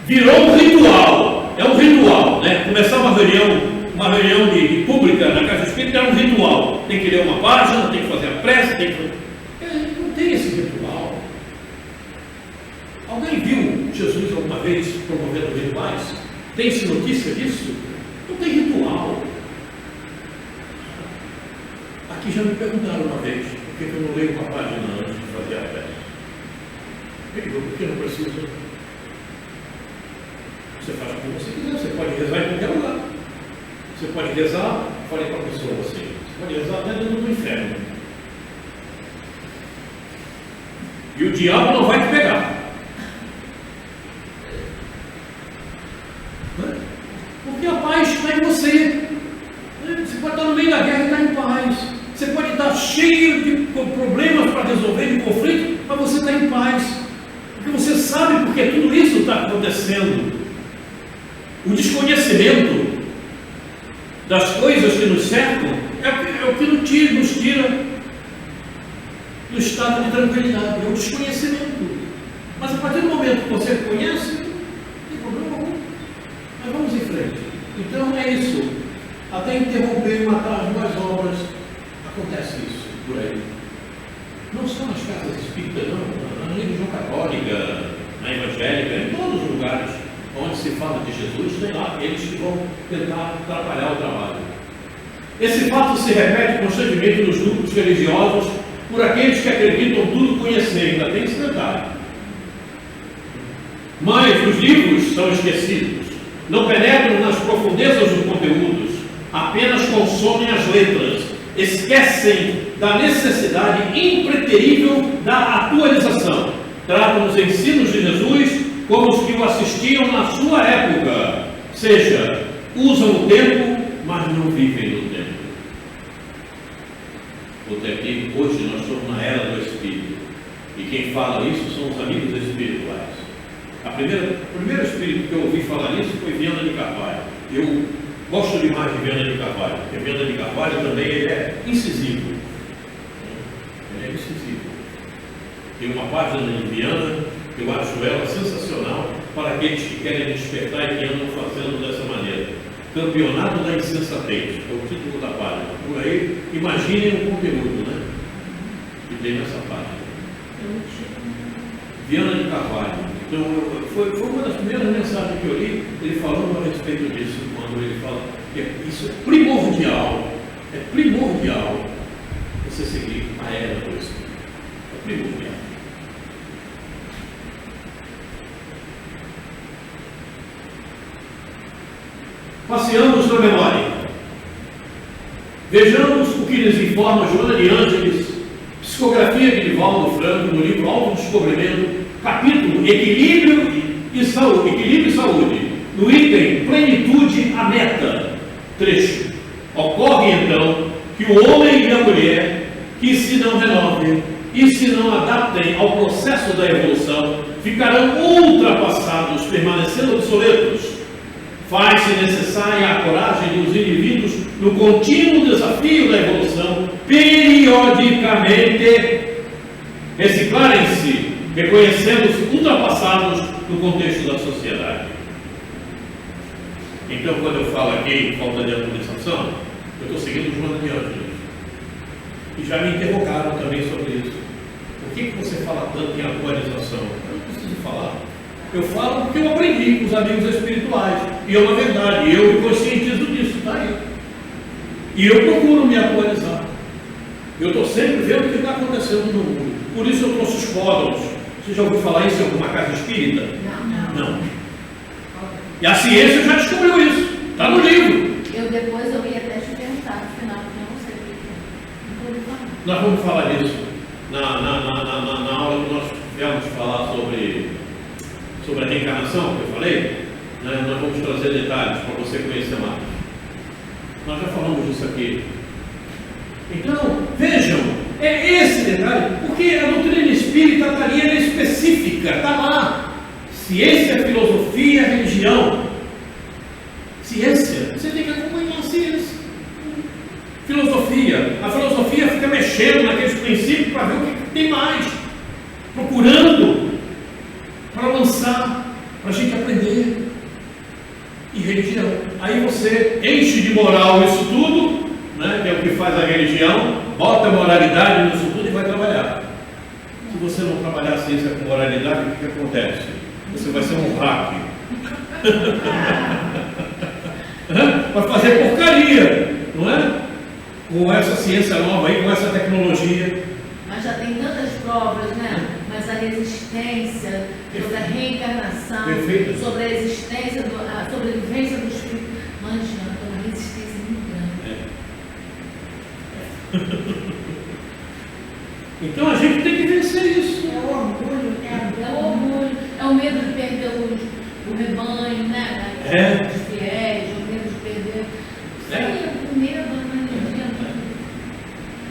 Virou um ritual. É um ritual, né? Começar uma reunião de pública na casa espírita é um ritual. Tem que ler uma página, tem que fazer a prece, tem que... Não tem esse ritual. Alguém viu Jesus alguma vez promovendo rituais? Tem-se notícia disso? Não tem ritual. Aqui já me perguntaram uma vez por que eu não leio uma página antes de fazer a prece. Eu digo, por que não preciso? Você faz o que você quiser, você pode rezar em qualquer lugar. Você pode rezar, falei para a pessoa assim, você pode rezar até dentro do inferno. E o diabo não vai te pegar. Porque a paz está em você. Você pode estar no meio da guerra e estar em paz. Você pode estar cheio de problemas para resolver, de conflito, mas você está em paz. Porque você sabe porque tudo isso está acontecendo. O desconhecimento das coisas que nos cercam é o que nos tira do estado de tranquilidade, é o desconhecimento. Mas a partir do momento que você conhece, não tem problema algum. Mas vamos em frente. Então é isso. Até interromper e matar as boas obras, acontece isso por aí. Não só nas casas espíritas, não, na religião católica, na evangélica, em todos os lugares onde se fala de Jesus, tem lá aqueles que vão tentar atrapalhar o trabalho. Esse fato se repete constantemente nos grupos religiosos por aqueles que acreditam tudo conhecer, ainda tem esse detalhe. Mas os livros são esquecidos, não penetram nas profundezas dos conteúdos, apenas consomem as letras, esquecem da necessidade impreterível da atualização. Tratam os ensinos de Jesus como os que o assistiam na sua época, seja, usam o tempo, mas não vivem no tempo. Hoje nós estamos na era do Espírito, e quem fala isso são os amigos espirituais. O primeiro espírito que eu ouvi falar isso foi Viana de Carvalho. Eu gosto demais de Viana de Carvalho, porque Viana de Carvalho também ele é incisivo. Ele é incisivo. Tem uma página de Viana que eu acho ela sensacional para aqueles que querem despertar e que andam fazendo dessa maneira. Campeonato da Insensatez, é o título da página. Por aí, imaginem o conteúdo, né? Que tem nessa página. Viana de Carvalho. Então, foi uma das primeiras mensagens que eu li, ele falando a respeito disso, quando ele fala que isso é primordial você seguir a era do Espírito. É primordial. Passeamos na memória. Vejamos o que nos informa Joana de Ângeles, psicografia de Divaldo Franco, no livro Autodescobrimento, capítulo Equilíbrio e Saúde, no item Plenitude a Meta, trecho. Ocorre então que o homem e a mulher que se não renovem e se não adaptem ao processo da evolução ficarão ultrapassados, permanecendo obsoletos. Faz-se necessária a coragem dos indivíduos no contínuo desafio da evolução, periodicamente reciclarem-se, reconhecendo-se ultrapassados no contexto da sociedade. Então, quando eu falo aqui em falta de atualização, eu estou seguindo os mandamentos. E já me interrogaram também sobre isso. Por que você fala tanto em atualização? Eu não preciso falar. Eu falo porque eu aprendi com os amigos espirituais. E é uma verdade. Eu me conscientizo disso, está aí. E eu procuro me atualizar. Eu estou sempre vendo o que está acontecendo no mundo. Por isso eu trouxe os fóruns. Você já ouviu falar isso em alguma casa espírita? Não. E a ciência já descobriu isso. Está no livro. Depois eu ia até te perguntar no final, porque eu não sei o que é. Não vou falar. Nós vamos falar disso na aula que nós viemos falar sobre a reencarnação, que eu falei. Né? Nós vamos trazer detalhes para você conhecer mais. Nós já falamos disso aqui. Então, vejam, é esse detalhe, porque a doutrina espírita estaria específica, está lá. Ciência, filosofia, religião. Ciência, você tem que acompanhar a ciência. Filosofia, a filosofia fica mexendo naqueles princípios para ver o que tem mais, procurando para lançar, para a gente aprender. E religião, aí você enche de moral isso tudo, né, que é o que faz a religião, bota moralidade nisso tudo e vai trabalhar. Se você não trabalhar a ciência com moralidade, o que acontece? Você vai ser um hack. Vai fazer porcaria, não é? Com essa ciência nova aí, com essa tecnologia. Mas já tem tantas provas, né? Mas a resistência, sobre a reencarnação, Perfeito. sobre a existência, a sobrevivência do espírito. Mas já tem uma resistência muito grande. Então a gente tem que vencer isso. É o orgulho, né? É o orgulho, é o medo de perder o rebanho, né? Os fiéis, o medo de perder. Isso aí, o medo, né?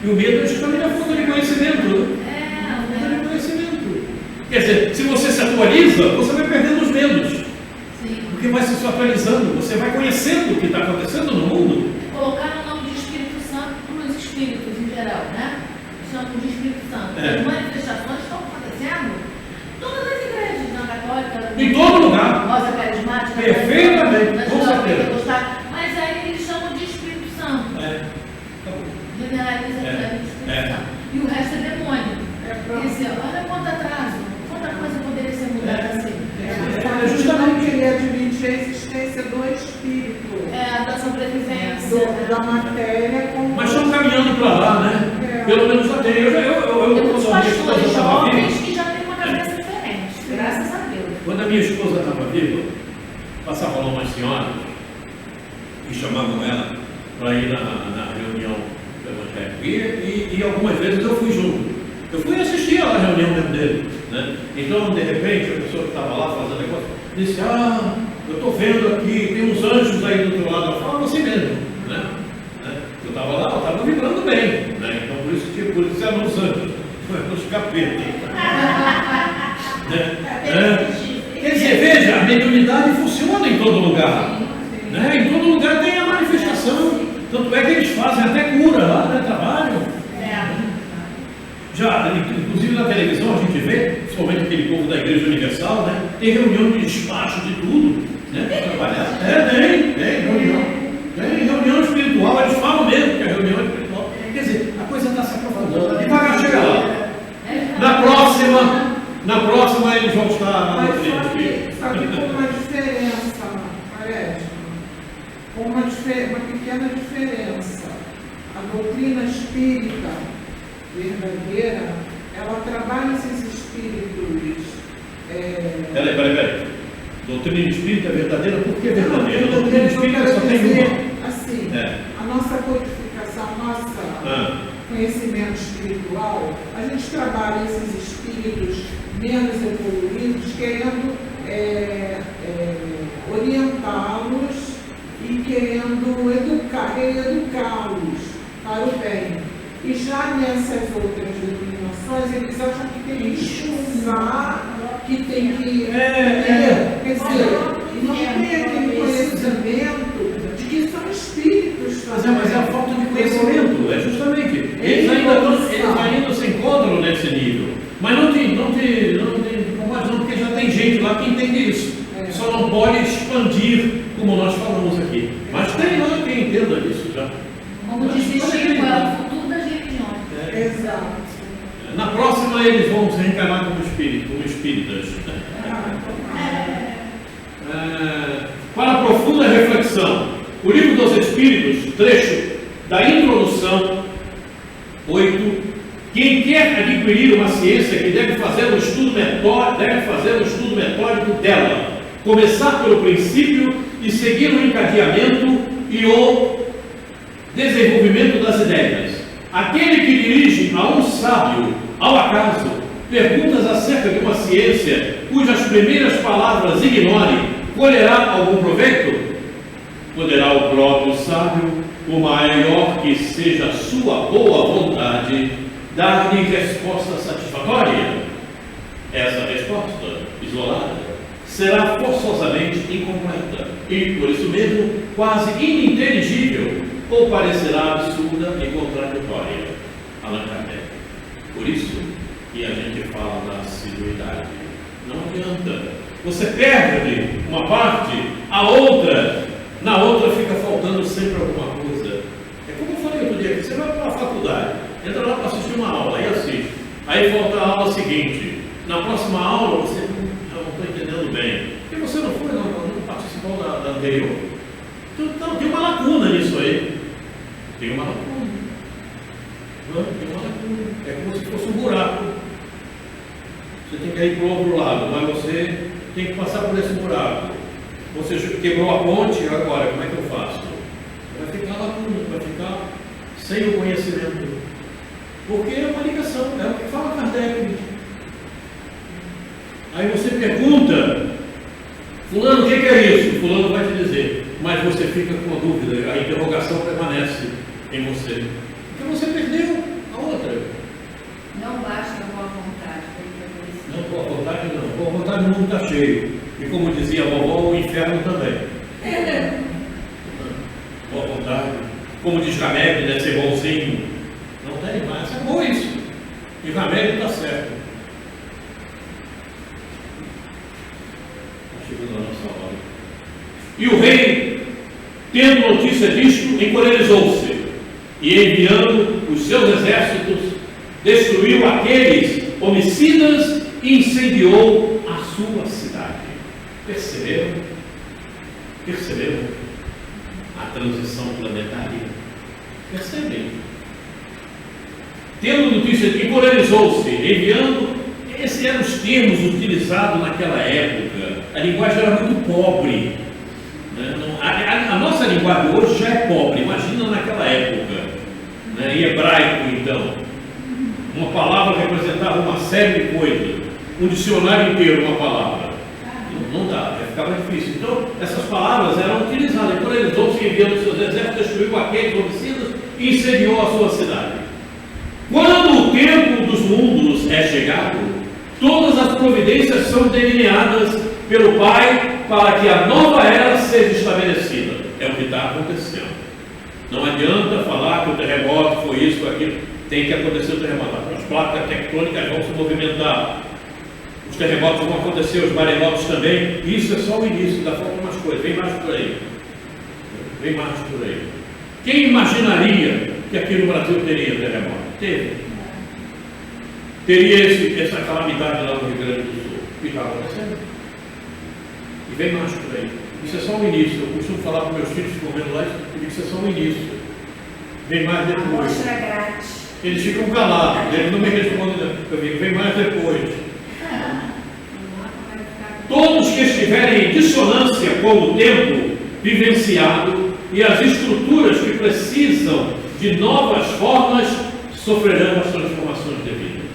E o medo é justamente a falta de conhecimento. Falta de conhecimento. Quer dizer, se você se atualiza, você vai perdendo os medos. Sim. Porque vai se atualizando, você vai conhecendo o que está acontecendo no mundo. Colocar o nome de Espírito Santo para os espíritos em geral, né? Chamam de Espírito Santo. É. As manifestações estão acontecendo em todas as igrejas, na católica, Em todo lugar. Rosa Carismática, Perfeitamente, na com certeza. mas aí eles chamam de Espírito Santo. Generaliza de Espírito Santo. E o resto é demônio. Quer dizer, olha quanto atraso, quanta coisa poderia ser mudada assim. Justamente queria admitir a existência do espírito, Da sobrevivência. da matéria, como. Mas estão caminhando para lá, né? Pelo menos já tem. Temos Quando a minha esposa pastores estava jovens viva, que já têm uma cabeça diferente, graças a Deus. quando a minha esposa estava viva, passavam lá umas senhoras e chamavam ela para ir na reunião do Evangelho. E algumas vezes eu fui junto. Eu fui assistir a reunião mesmo dele, né? Então, de repente, a pessoa que estava lá fazendo negócio disse: eu estou vendo aqui, tem uns anjos aí do outro lado. Eu falo assim mesmo, né? Eu estava lá, eu estava vibrando bem, né? Então, por isso eram os anjos, os capetas. Quer dizer, veja, a mediunidade funciona em todo lugar, né? Em todo lugar tem a manifestação. Tanto é que eles fazem até cura lá, né? Trabalham. Já, inclusive na televisão a gente vê, principalmente aquele povo da Igreja Universal, né? Tem reunião de despacho de tudo, né? Para trabalhar. Tem reunião. Tem reunião espiritual, eles falam mesmo que é reunião espiritual. Quer dizer, a coisa está se aprofundando. E para chegar lá. Na próxima eles vão estar Mas sabe com uma diferença, parece? Com uma pequena diferença. A doutrina espírita verdadeira, ela trabalha esses espíritos. Peraí. Doutrina espírita verdadeira, por que verdadeira? A doutrina Eu espírita quero só tem dizer, uma. assim, É. a nossa codificação, nosso conhecimento espiritual, a gente trabalha esses espíritos menos evoluídos, querendo orientá-los e querendo educá-los para o bem. E já nessas outras denominações, eles acham que tem que escusar, que tem que. Quer dizer, não tem aquele conhecimento de que são espíritos. Mas é a falta de conhecimento, é justamente. Eles ainda se encontram nesse nível. que entender isso. Só não pode expandir, como nós falamos aqui. Mas tem lá quem entenda isso já. Como disse Chico, é o futuro das religiões. Exato. Na próxima eles vão se reencarnar como espíritas. Para a profunda reflexão, o Livro dos Espíritos, trecho da introdução 8. Quem quer adquirir uma ciência que deve fazer um estudo metódico dela, começar pelo princípio e seguir o encadeamento e o desenvolvimento das ideias. Aquele que dirige a um sábio, ao acaso, perguntas acerca de uma ciência cujas primeiras palavras ignore, colherá algum proveito? Poderá o próprio sábio, o maior que seja a sua boa vontade, dar-lhe resposta satisfatória? Essa resposta, isolada, será forçosamente incompleta e, por isso mesmo, quase ininteligível ou parecerá absurda e contraditória. Allan Kardec. Por isso que a gente fala da assiduidade. Não adianta. Você perde uma parte, na outra fica faltando sempre alguma coisa. É como eu falei outro dia, você vai para uma faculdade, entra lá para assistir uma aula e assiste. Aí volta a aula seguinte. Na próxima aula você não estou entendendo bem. Porque você não foi, não participou da anterior. Então tem uma lacuna nisso aí. Tem uma lacuna. É como se fosse um buraco. Você tem que ir para o outro lado, mas você tem que passar por esse buraco. Você quebrou a ponte, agora como é que eu faço? Vai ficar lacuna, vai ficar sem o conhecimento. Porque é uma ligação, é o que fala Kardec. Aí você pergunta, fulano, o que é isso? Fulano vai te dizer, mas você fica com a dúvida, a interrogação permanece em você. Porque você perdeu a outra. Não basta boa vontade. Não, boa vontade não. Boa vontade o mundo está cheio. E como dizia a vovó, o inferno também. Boa vontade. Como diz Hamed, deve ser bonzinho. Não tem mais. É bom isso. E Hamed está certo. Está chegando a nossa hora. E o rei, tendo notícia disto, encolerizou-se e, enviando os seus exércitos, destruiu aqueles homicidas e incendiou a sua cidade. Perceberam? Perceberam a transição planetária? Percebem? Tendo notícia, encolerizou-se, enviando. Esses eram os termos utilizados naquela época. A linguagem era muito pobre. A nossa linguagem hoje já é pobre, imagina naquela época. Em hebraico, então, uma palavra representava uma série de coisas. Um dicionário inteiro, uma palavra. Não dá, ficava difícil. Então, essas palavras eram utilizadas. Encolerizou-se, enviando seus exércitos, destruiu aqueles homicidas e incendiou a sua cidade. Quando o tempo dos mundos é chegado, todas as providências são delineadas pelo Pai para que a nova era seja estabelecida. É o que está acontecendo. Não adianta falar que o terremoto foi isso, foi aquilo. Tem que acontecer o terremoto. As placas tectônicas vão se movimentar. Os terremotos vão acontecer, os maremotos também. E isso é só o início, ainda faltam umas coisas. Vem mais por aí. Vem mais por aí. Quem imaginaria que aqui no Brasil teria terremoto? Teve. Teria essa calamidade lá no Rio Grande do Sul. O que está acontecendo? E vem mais por aí. Isso é só o início. Eu costumo falar para meus filhos que estão vendo lá, eu digo que isso é só o início. Vem mais depois. Amostra grátis. Eles ficam calados, eles não me respondem. Eu digo, vem mais depois. Todos que estiverem em dissonância com o tempo vivenciado e as estruturas que precisam de novas formas sofrerão as transformações devidas.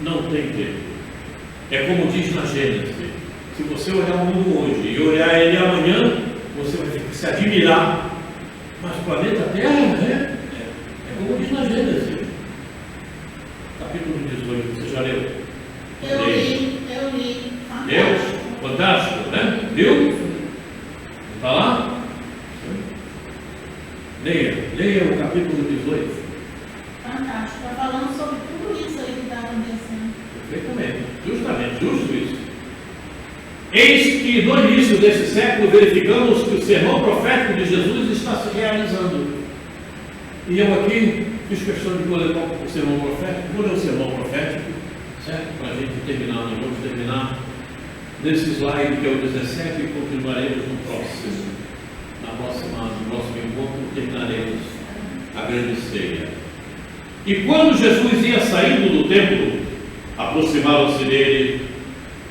Não tem tempo. É como diz na Gênesis. Se você olhar o mundo hoje e olhar ele amanhã, você vai se admirar. Mas o planeta Terra, né? É como diz na Gênesis. Capítulo 18, você já leu? Eu li. Deus? Fantástico, né? Viu? Está lá? Leia o capítulo 18. Fantástico. Está falando sobre tudo isso aí que está acontecendo. Perfeitamente. Justamente, justo isso. Eis que no início desse século verificamos que o sermão profético de Jesus está se realizando. E eu aqui fiz questão de colocar o sermão profético. Vou ler o sermão profético, certo? Para a gente terminar, nós vamos terminar nesse slide que é o 17 e continuaremos no próximo. No próximo encontro terminaremos a grande ceia. E quando Jesus ia saindo do templo, aproximaram-se dele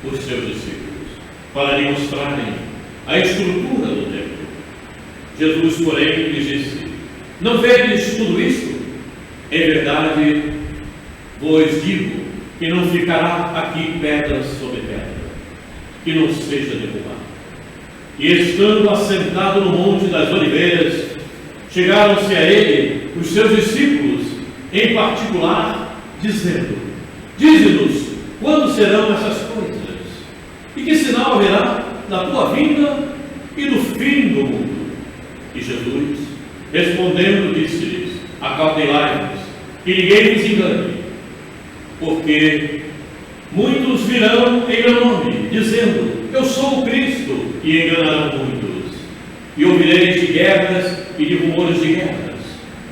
os seus discípulos, para lhe mostrarem a estrutura do templo. Jesus, porém, lhes disse: não vedes tudo isto? Em verdade, vos digo que não ficará aqui pedra sobre pedra, que não seja derrubada. E estando assentado no Monte das Oliveiras, chegaram-se a ele os seus discípulos, em particular, dizendo: dize-nos quando serão essas coisas, e que sinal haverá da tua vinda e do fim do mundo? E Jesus, respondendo, disse-lhes: acautelai-vos, que ninguém vos engane, porque muitos virão em meu nome, dizendo: eu sou o Cristo, e enganarão muitos. E ouvireis de guerras e de rumores de guerras.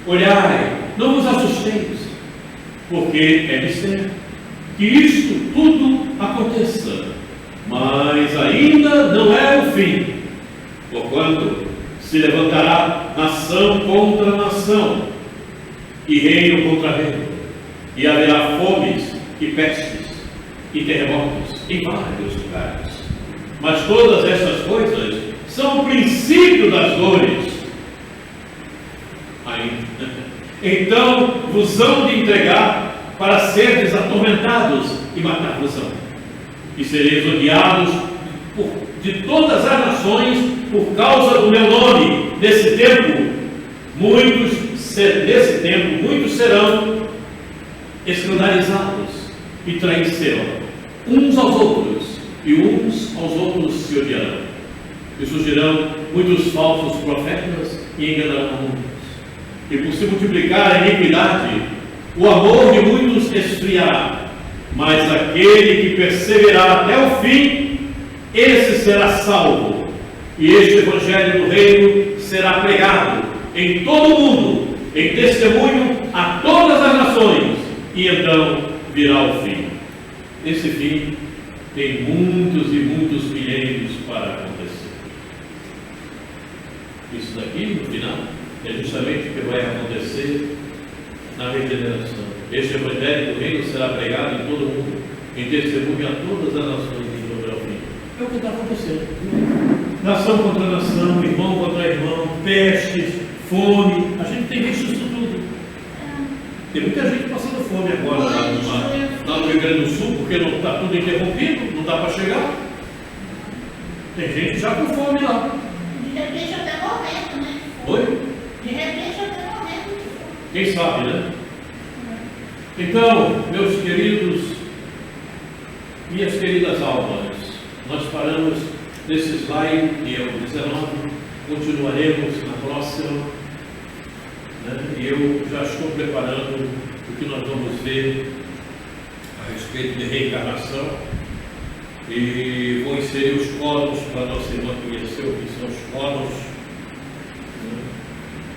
Olhai, não vos assusteis, porque é mistério que isto tudo aconteça, mas ainda não é o fim. Porquanto se levantará nação contra nação, e reino contra reino, e haverá fomes e pestes e terremotos em vários lugares. Mas todas estas coisas são o princípio das dores. Ainda. Então vos hão de entregar para seres atormentados e matar-vos-ão. E sereis odiados de todas as nações por causa do meu nome. Nesse tempo, muitos serão escandalizados e trairão uns aos outros, e uns aos outros se odiarão. E surgirão muitos falsos profetas e enganarão muitos. E por se multiplicar a iniquidade, o amor de muitos esfriará. Mas aquele que perseverar até o fim, esse será salvo. E este evangelho do reino será pregado em todo o mundo, em testemunho a todas as nações, e então virá o fim. Esse fim tem muitos e muitos milênios para acontecer. Isso daqui, no final, é justamente o que vai acontecer na regeneração. Este evangelho do reino será pregado em todo o mundo, em testemunho a todas as nações, e haverá o fim. É o que está acontecendo. Nação contra nação, irmão contra irmão, pestes, fome. A gente tem visto isso tudo. Tem muita gente passando fome agora lá no Rio Grande do Sul, porque não está tudo interrompido, não dá para chegar. Tem gente já com fome lá. De repente até morrendo, né? Oi? De repente até morrendo. Quem sabe, né? Então, meus queridos, minhas queridas almas, nós paramos nesse slide, que é o 19, continuaremos na próxima, né? E eu já estou preparando o que nós vamos ver a respeito de reencarnação, e vou inserir os códigos para a nossa irmã conhecer o que são os códigos, né?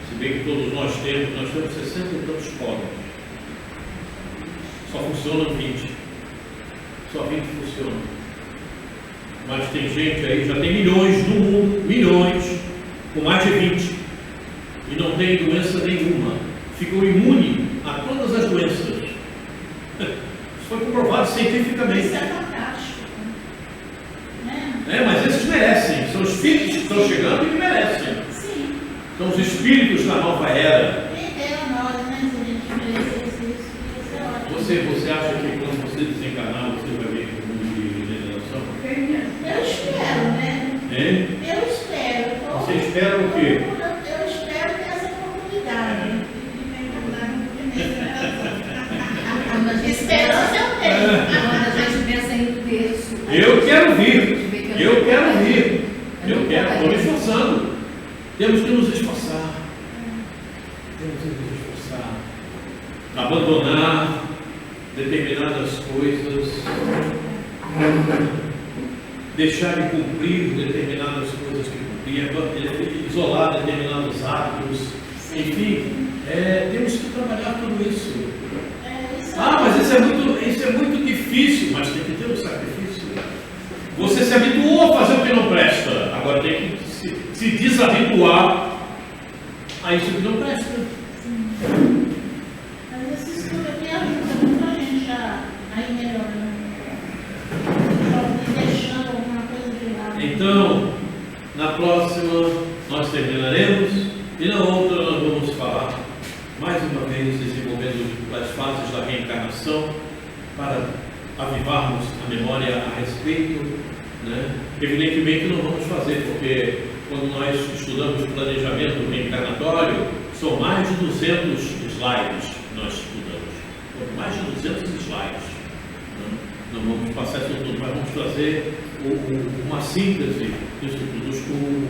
Se bem que todos nós temos 60 e tantos códigos. Só funcionam 20. Só 20 funcionam. Mas tem gente aí, já tem milhões no mundo, milhões, com mais de 20. E não tem doença nenhuma. Ficam imunes a todas as doenças. Isso foi comprovado cientificamente. Isso é fantástico. Né? Mas esses merecem. São os filhos que estão chegando e que merecem. Sim. São os espíritos da nova era. Nós, né? Se a gente merecesse isso, isso é ótimo. Você acha que quando você desencarnar, você vai ver o mundo de regeneração? Eu espero, né? Hein? Eu espero. Você espera o quê? Eu espero ter essa oportunidade de me encontrar no primeiro. Esperança eu tenho. Quando a gente pensa em terço. Eu quero vir. Eu quero vir. Eu quero. Estou me esforçando. Temos que nos esforçar. Temos que nos esforçar. Abandonar determinadas coisas. deixar de cumprir determinadas coisas que cumpria, isolar determinados hábitos, enfim, temos que trabalhar tudo isso. Mas isso é muito difícil, mas tem que ter um sacrifício. Você se habituou a fazer o que não presta, agora tem que se desabituar a isso que não presta. Mas esse estudo aqui ajuda muito a gente a ir melhorando. Deixando alguma coisa de lado. Então, na próxima nós terminaremos e na outra nós vamos falar mais uma vez desenvolvendo as fases da reencarnação para avivarmos a memória a respeito, né? Evidentemente não vamos fazer, porque quando nós estudamos planejamento reencarnatório, são mais de 200 slides que nós estudamos, mais de 200 slides. Não vamos passar isso tudo, mas vamos trazer uma síntese disso tudo,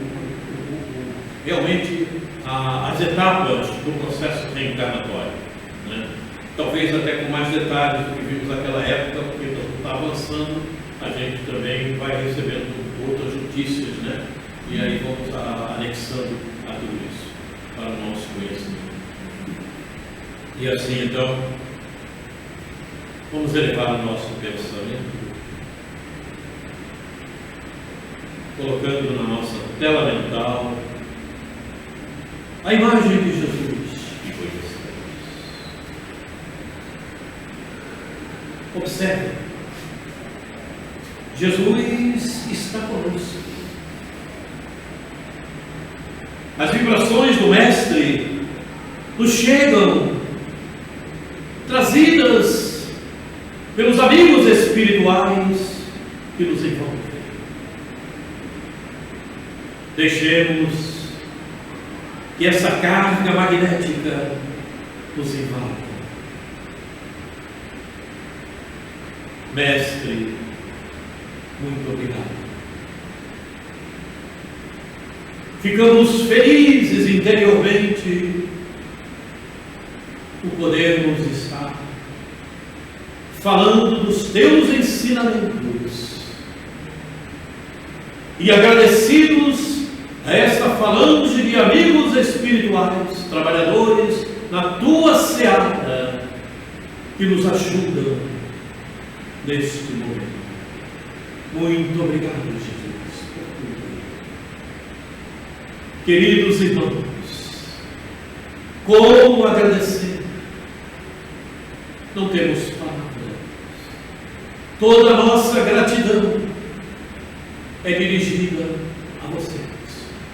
realmente as etapas do processo reencarnatório, né? Talvez até com mais detalhes do que vimos naquela época, porque está avançando, a gente também vai recebendo outras notícias, né? E aí vamos anexando a tudo isso para o nosso conhecimento. E assim, então, vamos elevar o nosso pensamento, colocando na nossa tela mental a imagem de Jesus que conhecemos. Observe, Jesus está conosco. As vibrações do Mestre nos chegam, trazidas pelos amigos espirituais que nos envolvem. Deixemos que essa carga magnética nos invada. Mestre, muito obrigado. Ficamos felizes interiormente por podermos estar falando dos teus ensinamentos e agradecidos a esta falange de amigos espirituais, trabalhadores na tua seara, que nos ajudam neste momento. Muito obrigado, Jesus, por tudo. Queridos irmãos, como agradecer? Não temos palavras. Toda a nossa gratidão é dirigida a vocês.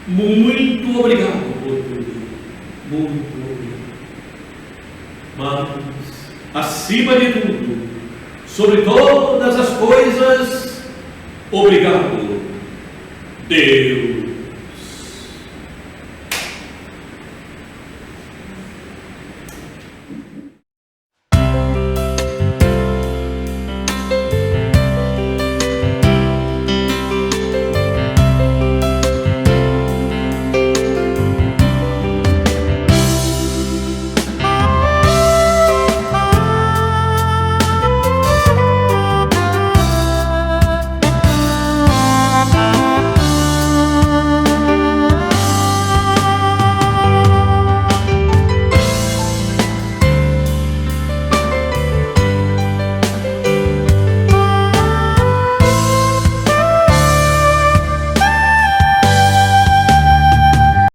Muito obrigado por tudo. Muito obrigado. Mas, acima de tudo, sobre todas as coisas, obrigado, Deus.